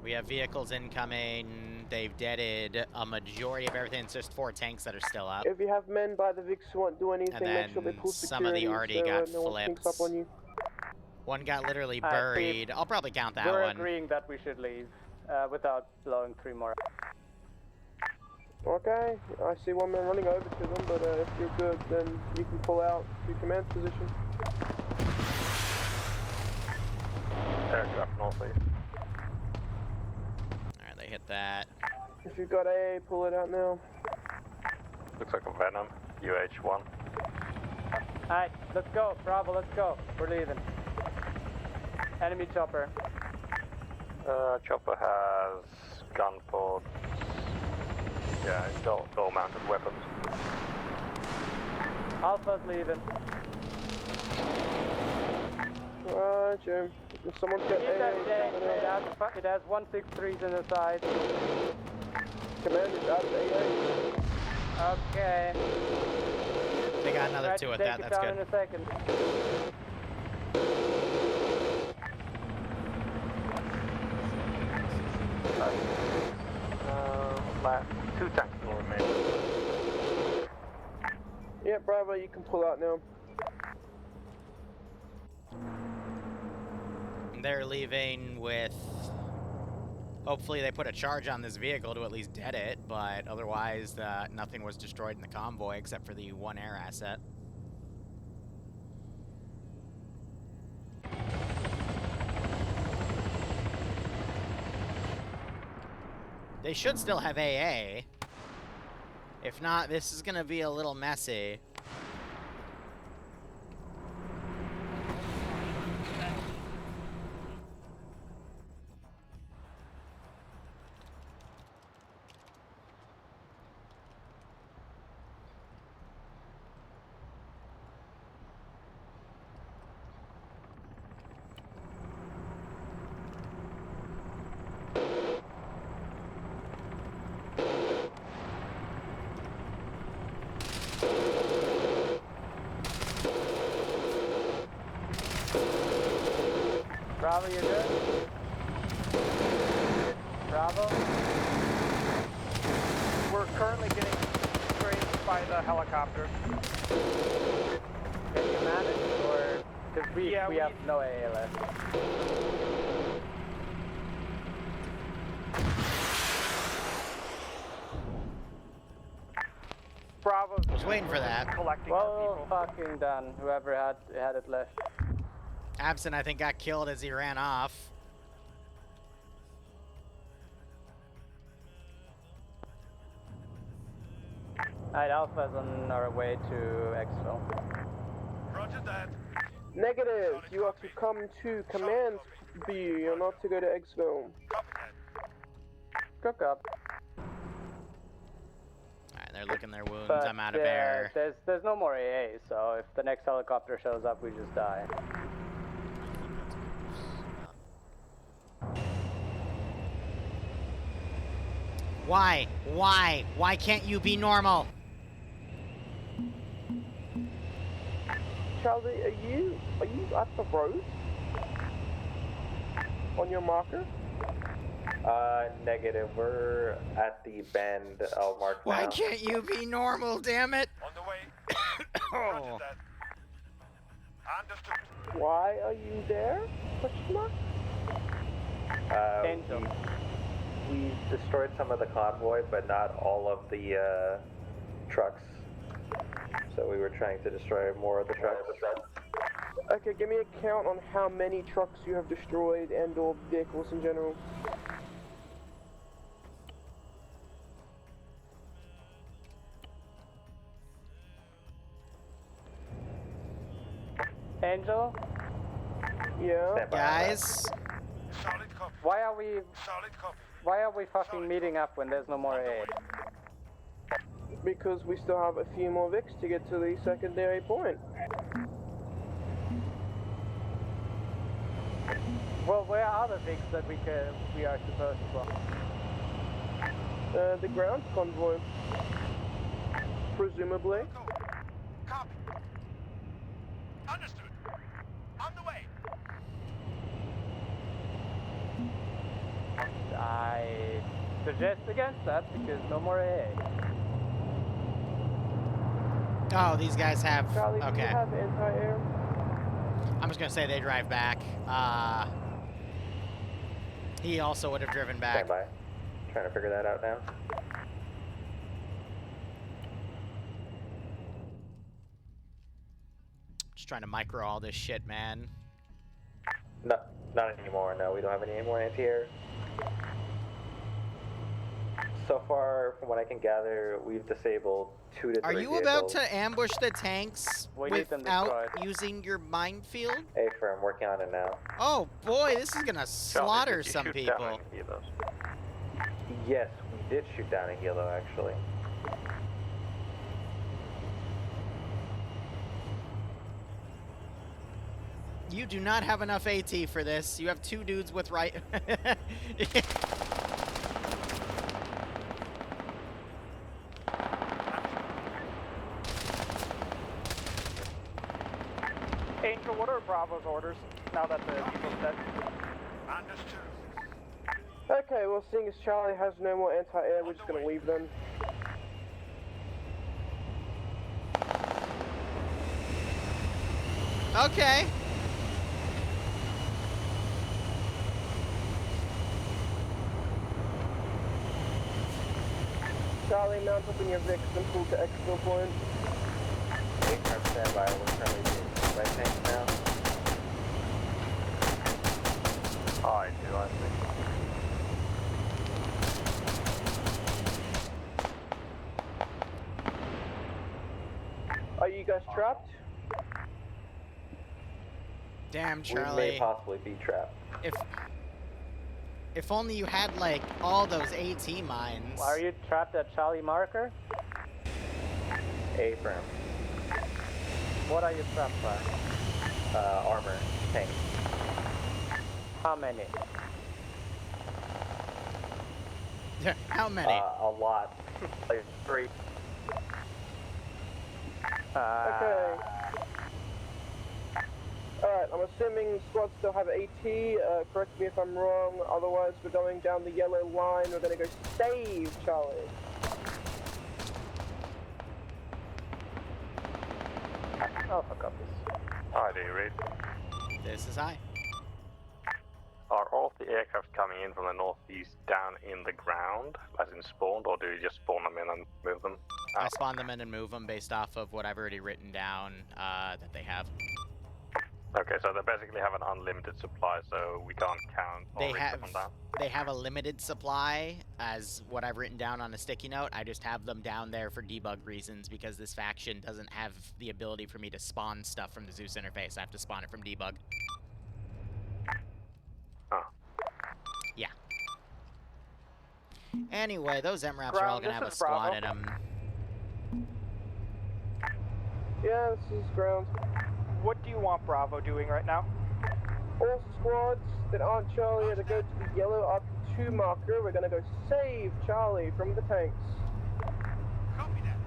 We have vehicles incoming. They've deaded a majority of everything. It's just 4 tanks that are still up. If you have men by the Vix who won't do anything, And make sure they then pull some of the security already so got no one sneaks flipped. up on you. One got literally buried. I'll probably count that We're one. agreeing that we should leave without blowing 3 more. Okay, I see one man running over to them, but if you're good, then you can pull out to command position. Aircraft northeast. Alright, they hit that. If you've got AA, pull it out now. Looks like a Venom. UH-1. Alright, let's go. Bravo, let's go. We're leaving. Enemy chopper. Chopper has gun ports. Yeah, dual mounted weapons. Alpha's leaving. Roger. If someone's got Keep that tank. It has 163s in the side. Command is out of AA. Okay. They got another 2 with that. That's good. In a second. Last 2 tanks will remain. Yeah, Bravo, you can pull out now. They're leaving with... Hopefully they put a charge on this vehicle to at least dead it, but otherwise nothing was destroyed in the convoy except for the 1 air asset. They should still have AA. If not, this is gonna be a little messy. Bravo, you're good? Bravo? We're currently getting scraped by the helicopter. Can you manage, or... Because we have no AA left. Bravo. I was waiting for that. Collecting well fucking done, whoever had it left. Absent, I think, got killed as he ran off. Alright, Alpha's on our way to Exfil. Roger that. Negative. You are to come to command B. You're not to go to Exfil. Cook up. Alright, they're licking their wounds. But, I'm out of air. There's no more AA, so if the next helicopter shows up, we just die. Why? Why? Why can't you be normal? Charlie, are you at the road? On your marker? Negative. We're at the bend. I'll mark now. Why can't you be normal, damn it? On the way. Oh. Understood. Why are you there? Question mark? We destroyed some of the convoy, but not all of the trucks. So we were trying to destroy more of the trucks. Okay, give me a count on how many trucks you have destroyed and or vehicles in general. Angel? Yeah? Guys? Why are we fucking meeting up when there's no more AA? Because we still have a few more Vics to get to the secondary point. Well, where are the Vics that we are supposed to block? The ground convoy. Presumably. Copy. Understood. On the way. I suggest against that because no more AA. Oh, these guys have. Charlie, okay. do you have anti-air? I'm just gonna say they drive back. He also would have driven back. Stand by. Trying to figure that out now. Just trying to micro all this shit, man. No, not anymore. No, we don't have any more anti-air. So far, from what I can gather, we've disabled 2 to 3 Are you vehicles. about to ambush the tanks We need them without destroyed. using your minefield? Hey, I'm working on it now. Oh boy, this is gonna slaughter some people. Yes, we did shoot down a helo, actually. You do not have enough AT for this. You have 2 dudes with right. Angel, what are Bravo's orders now that the Eagle's dead? Understood. Okay, well, seeing as Charlie has no more anti-air, we're just gonna leave them. Okay. Charlie, mount up in your Vix and pull to exfil point. Stand by. We're currently doing right tanks now. Oh, I see. Are you guys trapped? Damn, Charlie. We may possibly be trapped. If only you had like all those AT mines. Are you trapped at Charlie marker? A-firm. What are you trapped by? Armor. Tank. How many? How many? A lot. Like 3. Okay. Alright, I'm assuming squads still have AT. Correct me if I'm wrong. Otherwise, we're going down the yellow line. We're going to go save Charlie. Alpha copies. Hi, do you read? This is I. Are all of the aircraft coming in from the northeast down in the ground, as in spawned, or do you just spawn them in and move them out? I spawn them in and move them based off of what I've already written down that they have. Okay, so they basically have an unlimited supply, so we can't count or reach them down. They have a limited supply, as what I've written down on a sticky note. I just have them down there for debug reasons, because this faction doesn't have the ability for me to spawn stuff from the Zeus interface. I have to spawn it from debug. Oh. Yeah. Anyway, those MRAPs are all gonna have a squad in them. Yeah, this is ground. What do you want Bravo doing right now? All squads that aren't Charlie are to go to the yellow RP2 marker. We're going to go save Charlie from the tanks. Copy that.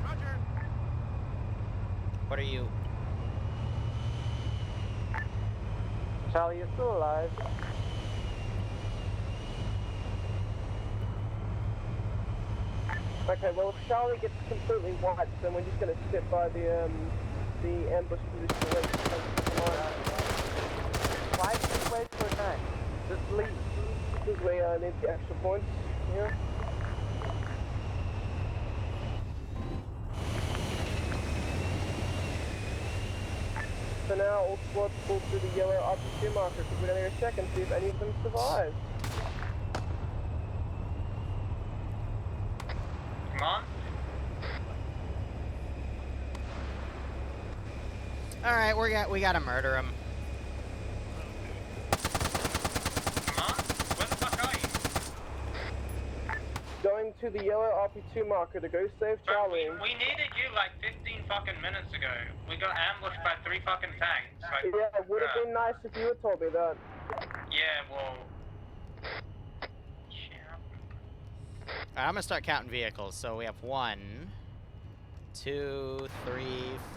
Roger. What are you? Charlie, you're still alive. Okay, well, if Charlie gets completely wiped, then we're just going to sit by the ambush position. Why did you wait for time? Just leave. Because we need the extra points here. So now all squads pull through the yellow RP2 marker because we're going to go check and see if any of them survive. Come on. All right, we gotta murder him. to the yellow RP2 marker to go save Charlie. We needed you like 15 fucking minutes ago. We got ambushed by 3 fucking tanks. Like, Yeah, it would have been nice if you had told me that. Yeah, well... Alright, I'm gonna start counting vehicles. So we have 1, 2, 3,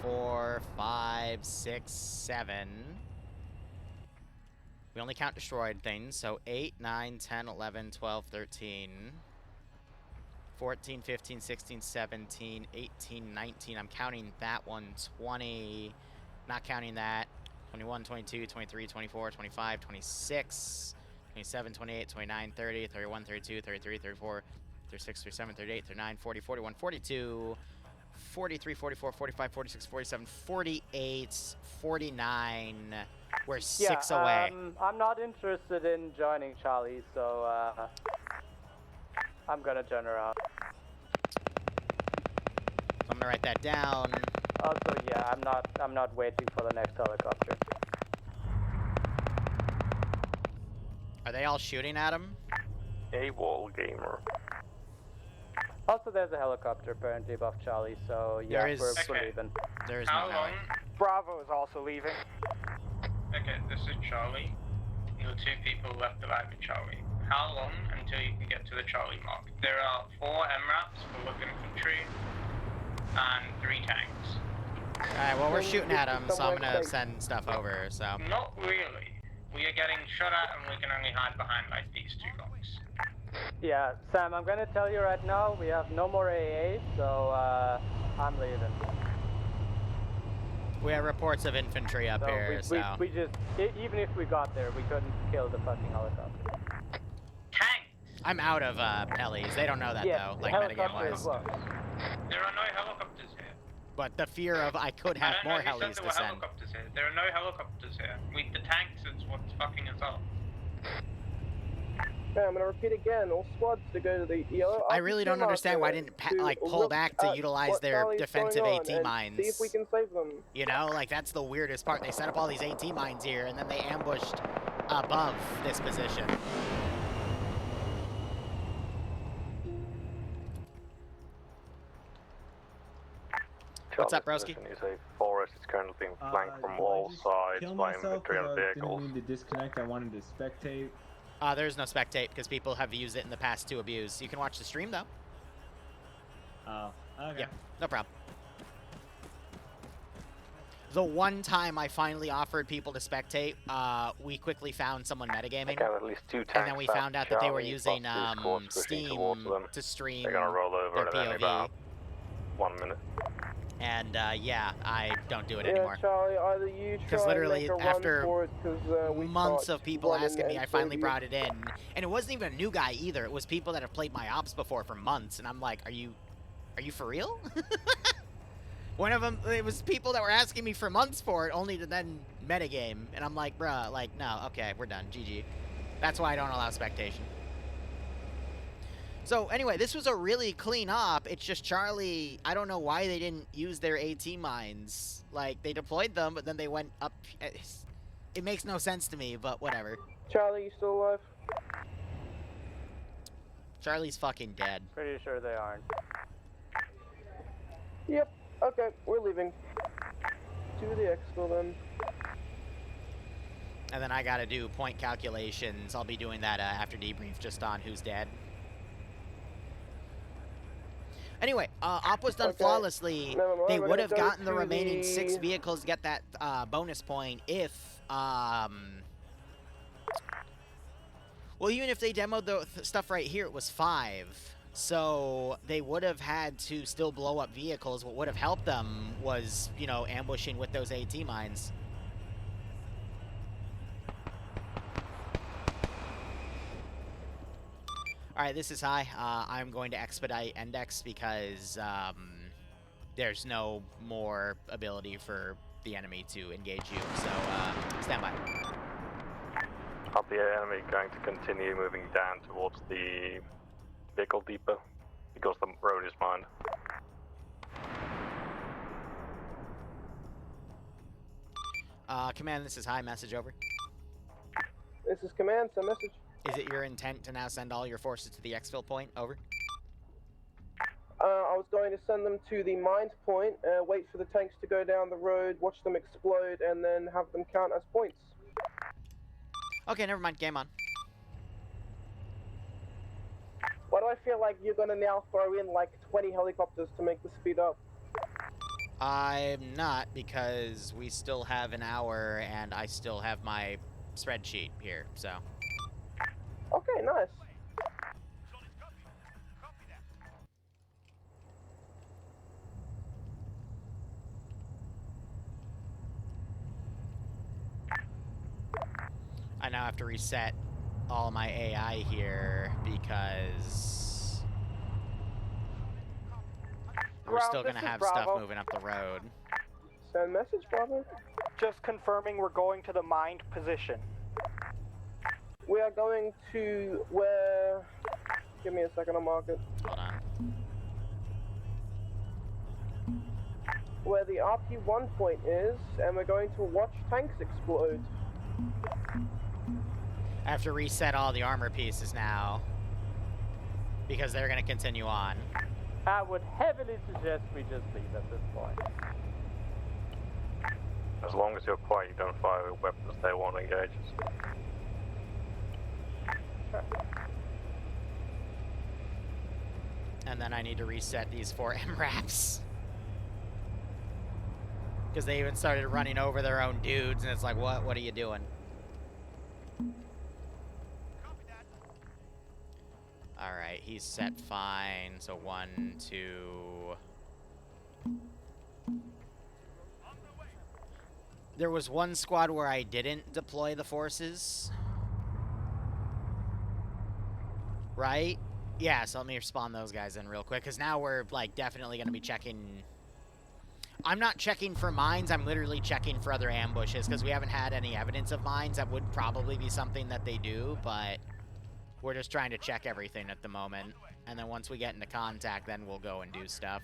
4, 5, 6, 7. We only count destroyed things, so 8, 9, 10, 11, 12, 13, 14, 15, 16, 17, 18, 19. I'm counting that one. 20, not counting that. 21, 22, 23, 24, 25, 26, 27, 28, 29, 30, 31, 32, 33, 34, 36, 37, 38, 39, 40, 41, 42, 43, 44, 45, 46, 47, 48, 49. We're 6 away. I'm not interested in joining Charlie, so I'm gonna turn around. So I'm gonna write that down. Also, yeah, I'm not waiting for the next helicopter. Are they all shooting at him? AWOL gamer. Also, there's a helicopter apparently above Charlie, so yeah, we're leaving. There is How no long? Bravo is also leaving. Okay, this is Charlie. There are 2 people left alive in Charlie. How long until you can get to the Charlie mark? There are 4 MRAPs for look infantry and 3 tanks. Alright, well, we're shooting at him, so I'm gonna send stuff over, so. Not really. We are getting shot at and we can only hide behind like these 2 rocks. Yeah, Sam, I'm gonna tell you right now, we have no more AA, so I'm leaving. We have reports of infantry up here, so. We just, even if we got there, we couldn't kill the fucking helicopter. I'm out of helis. They don't know that, though, like metagame-wise. There are no helicopters here. But the fear of I could have more helis to send. Helicopters here. There are no helicopters here. The tanks is what's fucking us up. Okay, I'm gonna repeat again. All squads to go to the yellow. I really don't understand why I didn't pull back to utilize their defensive AT mines. See if we can save them. You know, like that's the weirdest part. They set up all these AT mines here, and then they ambushed above this position. What's up, broski? Is a forest. It's currently being flanked from all sides by infantry and vehicles. Didn't mean to disconnect. I wanted to spectate. There's no spectate because people have used it in the past to abuse. You can watch the stream though. Oh, okay. Yeah, no problem. The one time I finally offered people to spectate, we quickly found someone metagaming. Got at least 2 tanks. And then we found out that they were using Steam to stream They're gonna roll over their in POV. about 1 minute. And yeah, I don't do it anymore. Charlie, either you try Because literally, and make a after run for it, we months of people run asking me, and I finally save you. brought it in. And it wasn't even a new guy either. It was people that have played my ops before for months. And I'm like, are you for real? One of them, it was people that were asking me for months for it, only to then metagame. And I'm like, bruh, like, no, okay, we're done, GG. That's why I don't allow spectation. So anyway, this was a really clean op. It's just Charlie, I don't know why they didn't use their AT mines. Like, they deployed them, but then they went up. It makes no sense to me, but whatever. Charlie, you still alive? Charlie's fucking dead. Pretty sure they aren't. Yep. Okay, we're leaving. To the expo then. And then I gotta do point calculations. I'll be doing that after debrief, just on who's dead. Anyway, op was done flawlessly. They would have gotten the remaining 6 vehicles to get that bonus point if, well, even if they demoed the stuff right here, it was 5. So they would have had to still blow up vehicles. What would have helped them was, you know, ambushing with those AT mines. Alright, this is high. I'm going to expedite index because there's no more ability for the enemy to engage you. So, stand by. The enemy going to continue moving down towards the vehicle depot because the road is mined. Command, this is high. Message over. This is command, send message. Is it your intent to now send all your forces to the exfil point? Over. I was going to send them to the mines point, wait for the tanks to go down the road, watch them explode, and then have them count as points. Okay, never mind. Game on. Why do I feel like you're gonna now throw in like 20 helicopters to make the speed up? I'm not, because we still have an hour and I still have my spreadsheet here, so. Okay, nice. I now have to reset all my AI here because we're still gonna have stuff moving up the road. Send message, Bravo. Just confirming we're going to the mined position. We are going to where... Give me a second, I'll mark it. Hold on. Where the RP1 point is, and we're going to watch tanks explode. I have to reset all the armor pieces now because they're gonna continue on. I would heavily suggest we just leave at this point. As long as you're quiet, you don't fire weapons, they won't engage us. Sure. And then I need to reset these 4 MRAPs. Because they even started running over their own dudes, and it's like, what are you doing? Alright, he's set fine, so 1, 2... There was one squad where I didn't deploy the forces. Right? Yeah, so let me spawn those guys in real quick, because now we're, like, definitely going to be checking... I'm not checking for mines, I'm literally checking for other ambushes, because we haven't had any evidence of mines. That would probably be something that they do, but we're just trying to check everything at the moment. And then once we get into contact, then we'll go and do stuff.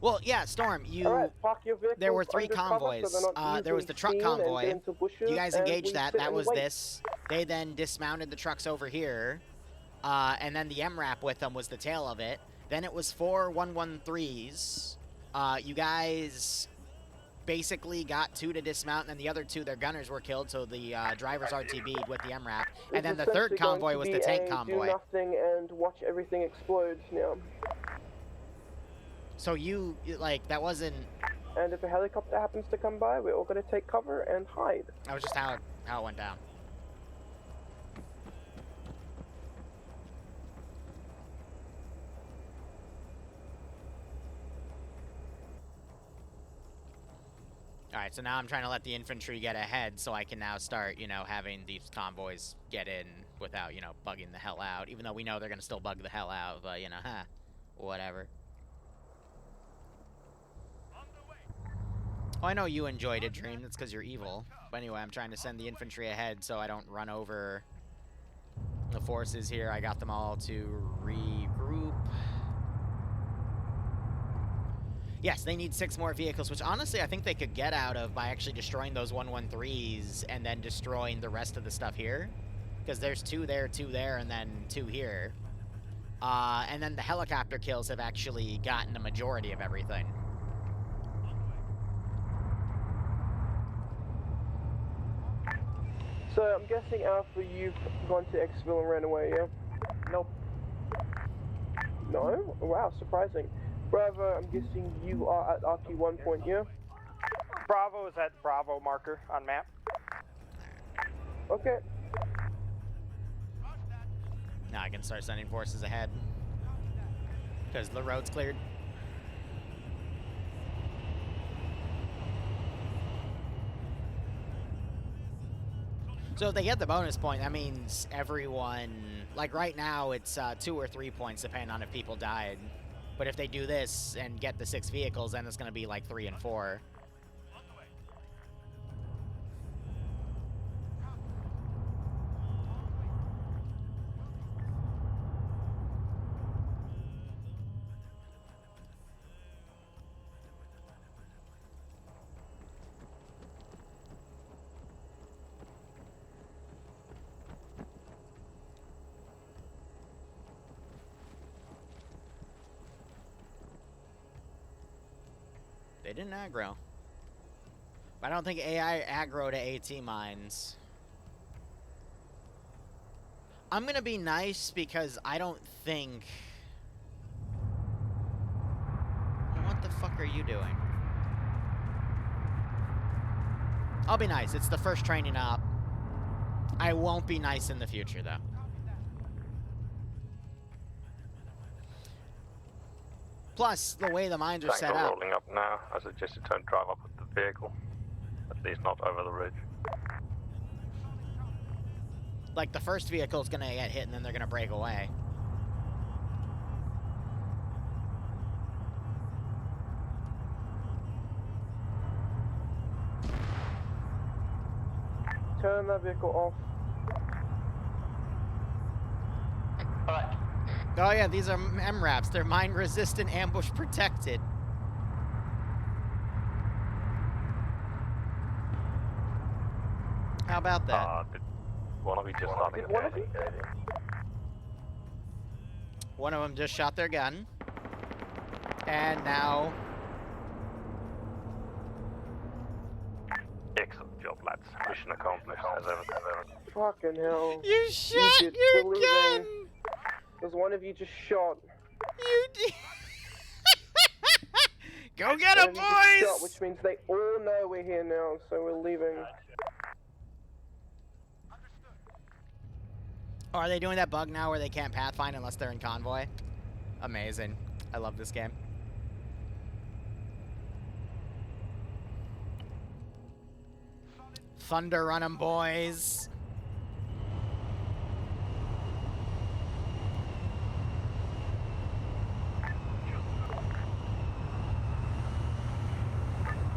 Well, yeah, Storm, there were 3 convoys. There was the truck convoy. You guys engaged that. That was this. They then dismounted the trucks over here. And then the MRAP with them was the tail of it. Then it was 4 113s. You guys basically got 2 to dismount, and then the other 2, their gunners were killed, so the drivers RTB'd with the MRAP. And then the 3rd convoy was the tank convoy. Do nothing and watch everything explode now. So you, like, that wasn't... And if a helicopter happens to come by, we're all going to take cover and hide. That was just how it went down. Alright, so now I'm trying to let the infantry get ahead so I can now start, you know, having these convoys get in without, you know, bugging the hell out. Even though we know they're going to still bug the hell out, but, you know, whatever. Oh, I know you enjoyed it, Dream. That's because you're evil. But anyway, I'm trying to send the infantry ahead so I don't run over the forces here. I got them all to regroup. Yes, they need 6 more vehicles, which honestly I think they could get out of by actually destroying those 113s and then destroying the rest of the stuff here. Because there's 2 there, and then 2 here. And then the helicopter kills have actually gotten a majority of everything. So I'm guessing, Alpha, you've gone to Xville and ran away, yeah? Nope. No? Wow, surprising. Bravo, I'm guessing you are at RP1 point, yeah? Bravo is at Bravo marker on map. Okay. Now I can start sending forces ahead. Because the road's cleared. So if they get the bonus point, that means everyone... Like right now, it's 2 or 3 points depending on if people died. But if they do this and get the 6 vehicles, then it's going to be like 3 and 4. They didn't aggro. But I don't think AI aggro to AT mines. I'm gonna be nice because I don't think... What the fuck are you doing? I'll be nice. It's the first training op. I won't be nice in the future, though. Plus, the way the mines are set up... rolling up now. I suggest you don't drive up with the vehicle. At least not over the ridge. Like, the first vehicle's gonna get hit and then they're gonna break away. Turn that vehicle off. Oh yeah, these are MRAPs. They're mine resistant, ambush protected. How about that? Did one of you just starting a fight? One of them just shot their gun. And now... Excellent job, lads. Mission accomplished as ever. Fucking hell. You shot your gun! Because one of you just shot. You did. Go get him, boys! Shot, which means they all know we're here now, so we're leaving. Oh, are they doing that bug now where they can't pathfind unless they're in convoy? Amazing. I love this game. Thunder run 'em, boys.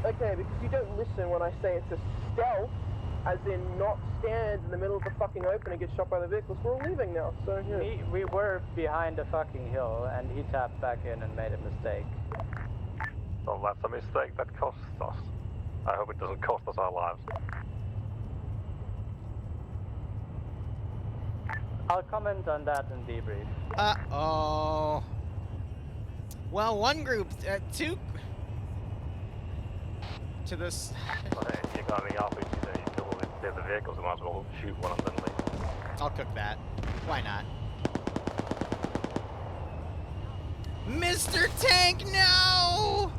Okay, because you don't listen when I say it's a stealth, as in not stand in the middle of the fucking open and get shot by the vehicles. We're all leaving now, so yeah. We were behind a fucking hill, and he tapped back in and made a mistake. Well, that's a mistake that costs us. I hope it doesn't cost us our lives. I'll comment on that in debrief. Uh-oh. Well, one group, two... To this... Well, hey, you got any RPGs there, you kill all the other vehicles, you might as well shoot one and then leave. I'll cook that. Why not? Mr. Tank, no!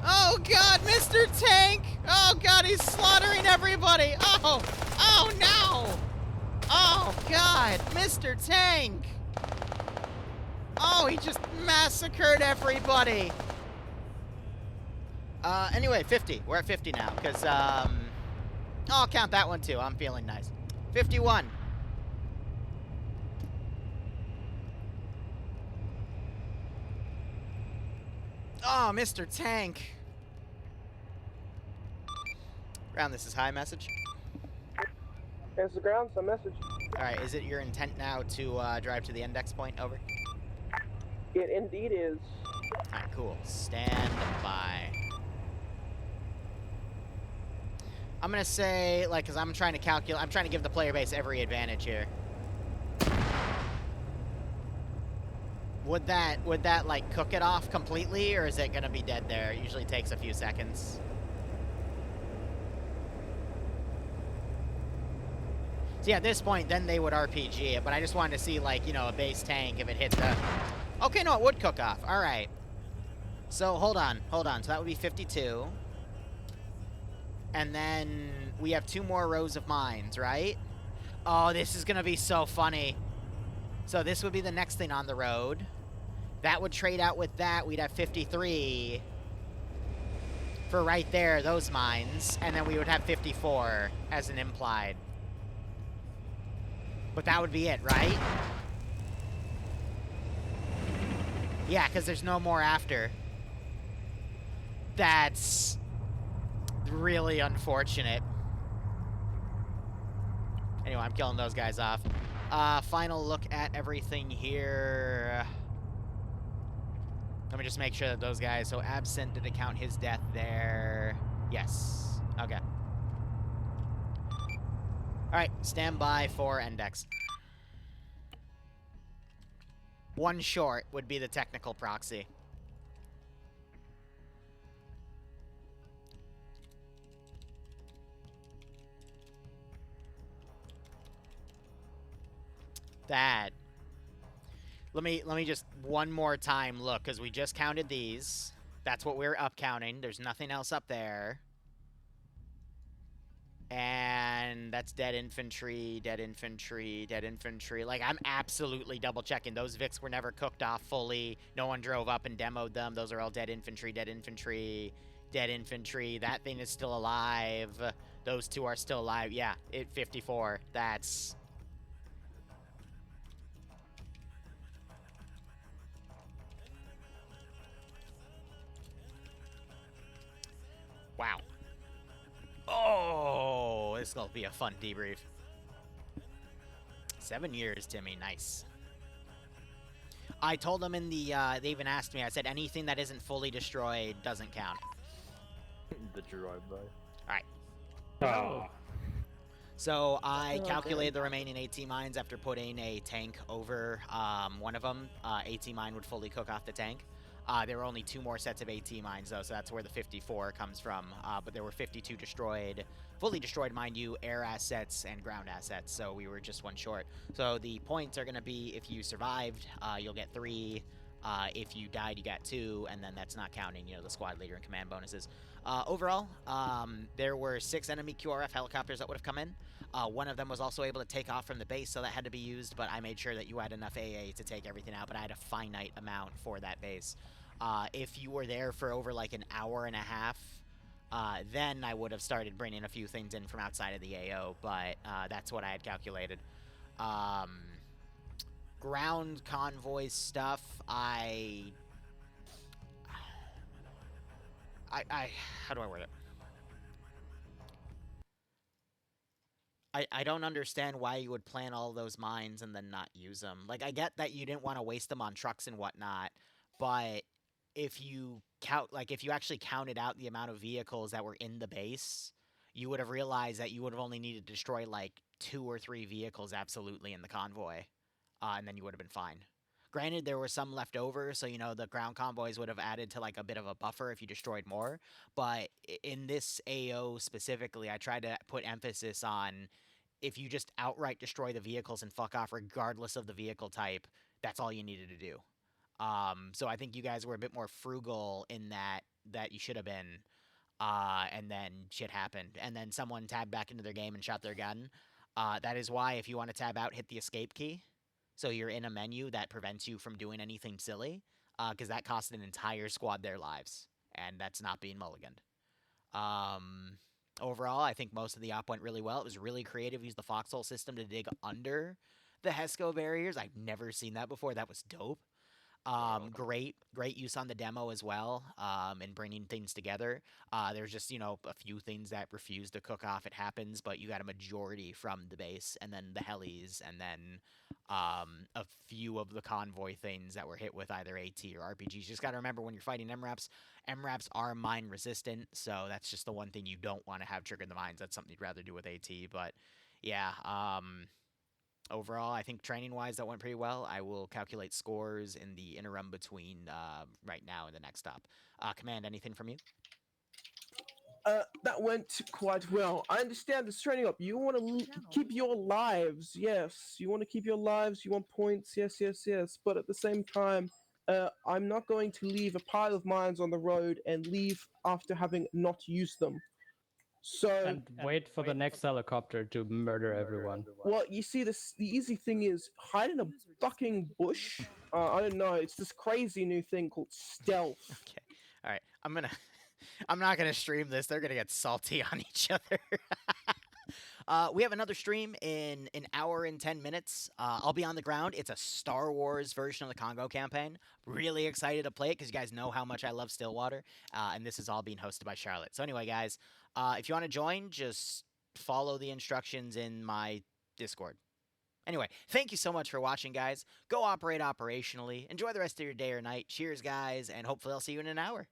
Oh god, Mr. Tank! Oh god, he's slaughtering everybody! Oh! Oh no! Oh god, Mr. Tank! Oh, he just massacred everybody! Anyway, 50. We're at 50 now, because, I'll count that one too. I'm feeling nice. 51. Oh, Mr. Tank. Ground, this is high message. It's the ground, so message. Alright, is it your intent now to, drive to the index point? Over. It indeed is. Alright, cool. Stand by. I'm gonna say, like, because I'm trying to calculate, I'm trying to give the player base every advantage here. Would that, like, cook it off completely, or is it gonna be dead there? It usually takes a few seconds. So yeah, at this point, then they would RPG it, but I just wanted to see, like, you know, a base tank if it hit the... Okay, no, it would cook off. All right. So, hold on. So that would be 52. And then we have 2 more rows of mines, right? Oh, this is going to be so funny. So this would be the next thing on the road. That would trade out with that. We'd have 53 for right there, those mines. And then we would have 54 as an implied. But that would be it, right? Yeah, because there's no more after. That's really unfortunate. Anyway, I'm killing those guys off. Final look at everything here. Let me just make sure that those guys... So, absent, did it count his death there? Yes. Okay. Alright, stand by for index. 1 short would be the technical proxy. That. Let me just one more time look, because we just counted these. That's what we're up counting. There's nothing else up there. And that's dead infantry, dead infantry, dead infantry. Like, I'm absolutely double checking. Those Vics were never cooked off fully. No one drove up and demoed them. Those are all dead infantry, dead infantry, dead infantry. That thing is still alive. Those two are still alive. Yeah, 54. That's... Wow. Oh, this will be a fun debrief. 7 years, Timmy. Nice. I told them in the, they even asked me, I said, anything that isn't fully destroyed doesn't count. The drive-by. Alright. Oh. So I calculated the remaining AT mines after putting a tank over one of them. AT mine would fully cook off the tank. There were only 2 more sets of AT mines, though, so that's where the 54 comes from. But there were 52 destroyed, fully destroyed, mind you, air assets and ground assets, so we were just 1 short. So the points are going to be, if you survived, you'll get 3. If you died, you got 2, and then that's not counting, you know, the squad leader and command bonuses. Overall, there were 6 enemy QRF helicopters that would have come in. 1 of them was also able to take off from the base, so that had to be used, but I made sure that you had enough AA to take everything out, but I had a finite amount for that base. If you were there for over like an hour and a half, then I would have started bringing a few things in from outside of the AO, but that's what I had calculated. Ground convoy stuff, how do I word it? I don't understand why you would plan all those mines and then not use them. Like, I get that you didn't want to waste them on trucks and whatnot, but if you if you actually counted out the amount of vehicles that were in the base, you would have realized that you would have only needed to destroy like 2 or 3 vehicles absolutely in the convoy, and then you would have been fine. Granted, there were some left over, so, you know, the ground convoys would have added to, like, a bit of a buffer if you destroyed more. But in this AO specifically, I tried to put emphasis on if you just outright destroy the vehicles and fuck off regardless of the vehicle type, that's all you needed to do. So I think you guys were a bit more frugal in that you should have been, and then shit happened. And then someone tabbed back into their game and shot their gun. That is why if you want to tab out, hit the escape key. So you're in a menu that prevents you from doing anything silly, because that cost an entire squad their lives, and that's not being mulliganed. Overall, I think most of the op went really well. It was really creative. Used the foxhole system to dig under the HESCO barriers. I've never seen that before. That was dope. Great use on the demo as well, and bringing things together. There's just, you know, a few things that refused to cook off. It happens, but you got a majority from the base, and then the helis, and then a few of the convoy things that were hit with either AT or RPGs. You just got to remember when you're fighting MRAPs are mine resistant, so that's just the one thing you don't want to have trigger the mines. That's something you'd rather do with AT, but yeah, overall, I think training-wise, that went pretty well. I will calculate scores in the interim between right now and the next stop. Command, anything from you? That went quite well. I understand this training up. You want to keep your lives, yes. You want to keep your lives, you want points, yes. But at the same time, I'm not going to leave a pile of mines on the road and leave after having not used them. So and wait for the next helicopter to murder everyone. Well, you see, the easy thing is hide in a fucking bush. I don't know. It's this crazy new thing called stealth. Okay, all right. I'm not gonna stream this. They're gonna get salty on each other. We have another stream in an hour and 10 minutes. I'll be on the ground. It's a Star Wars version of the Congo campaign. Really excited to play it because you guys know how much I love Stillwater. And this is all being hosted by Charlotte. So anyway, guys, if you want to join, just follow the instructions in my Discord. Anyway, thank you so much for watching, guys. Go operate operationally. Enjoy the rest of your day or night. Cheers, guys, and hopefully I'll see you in an hour.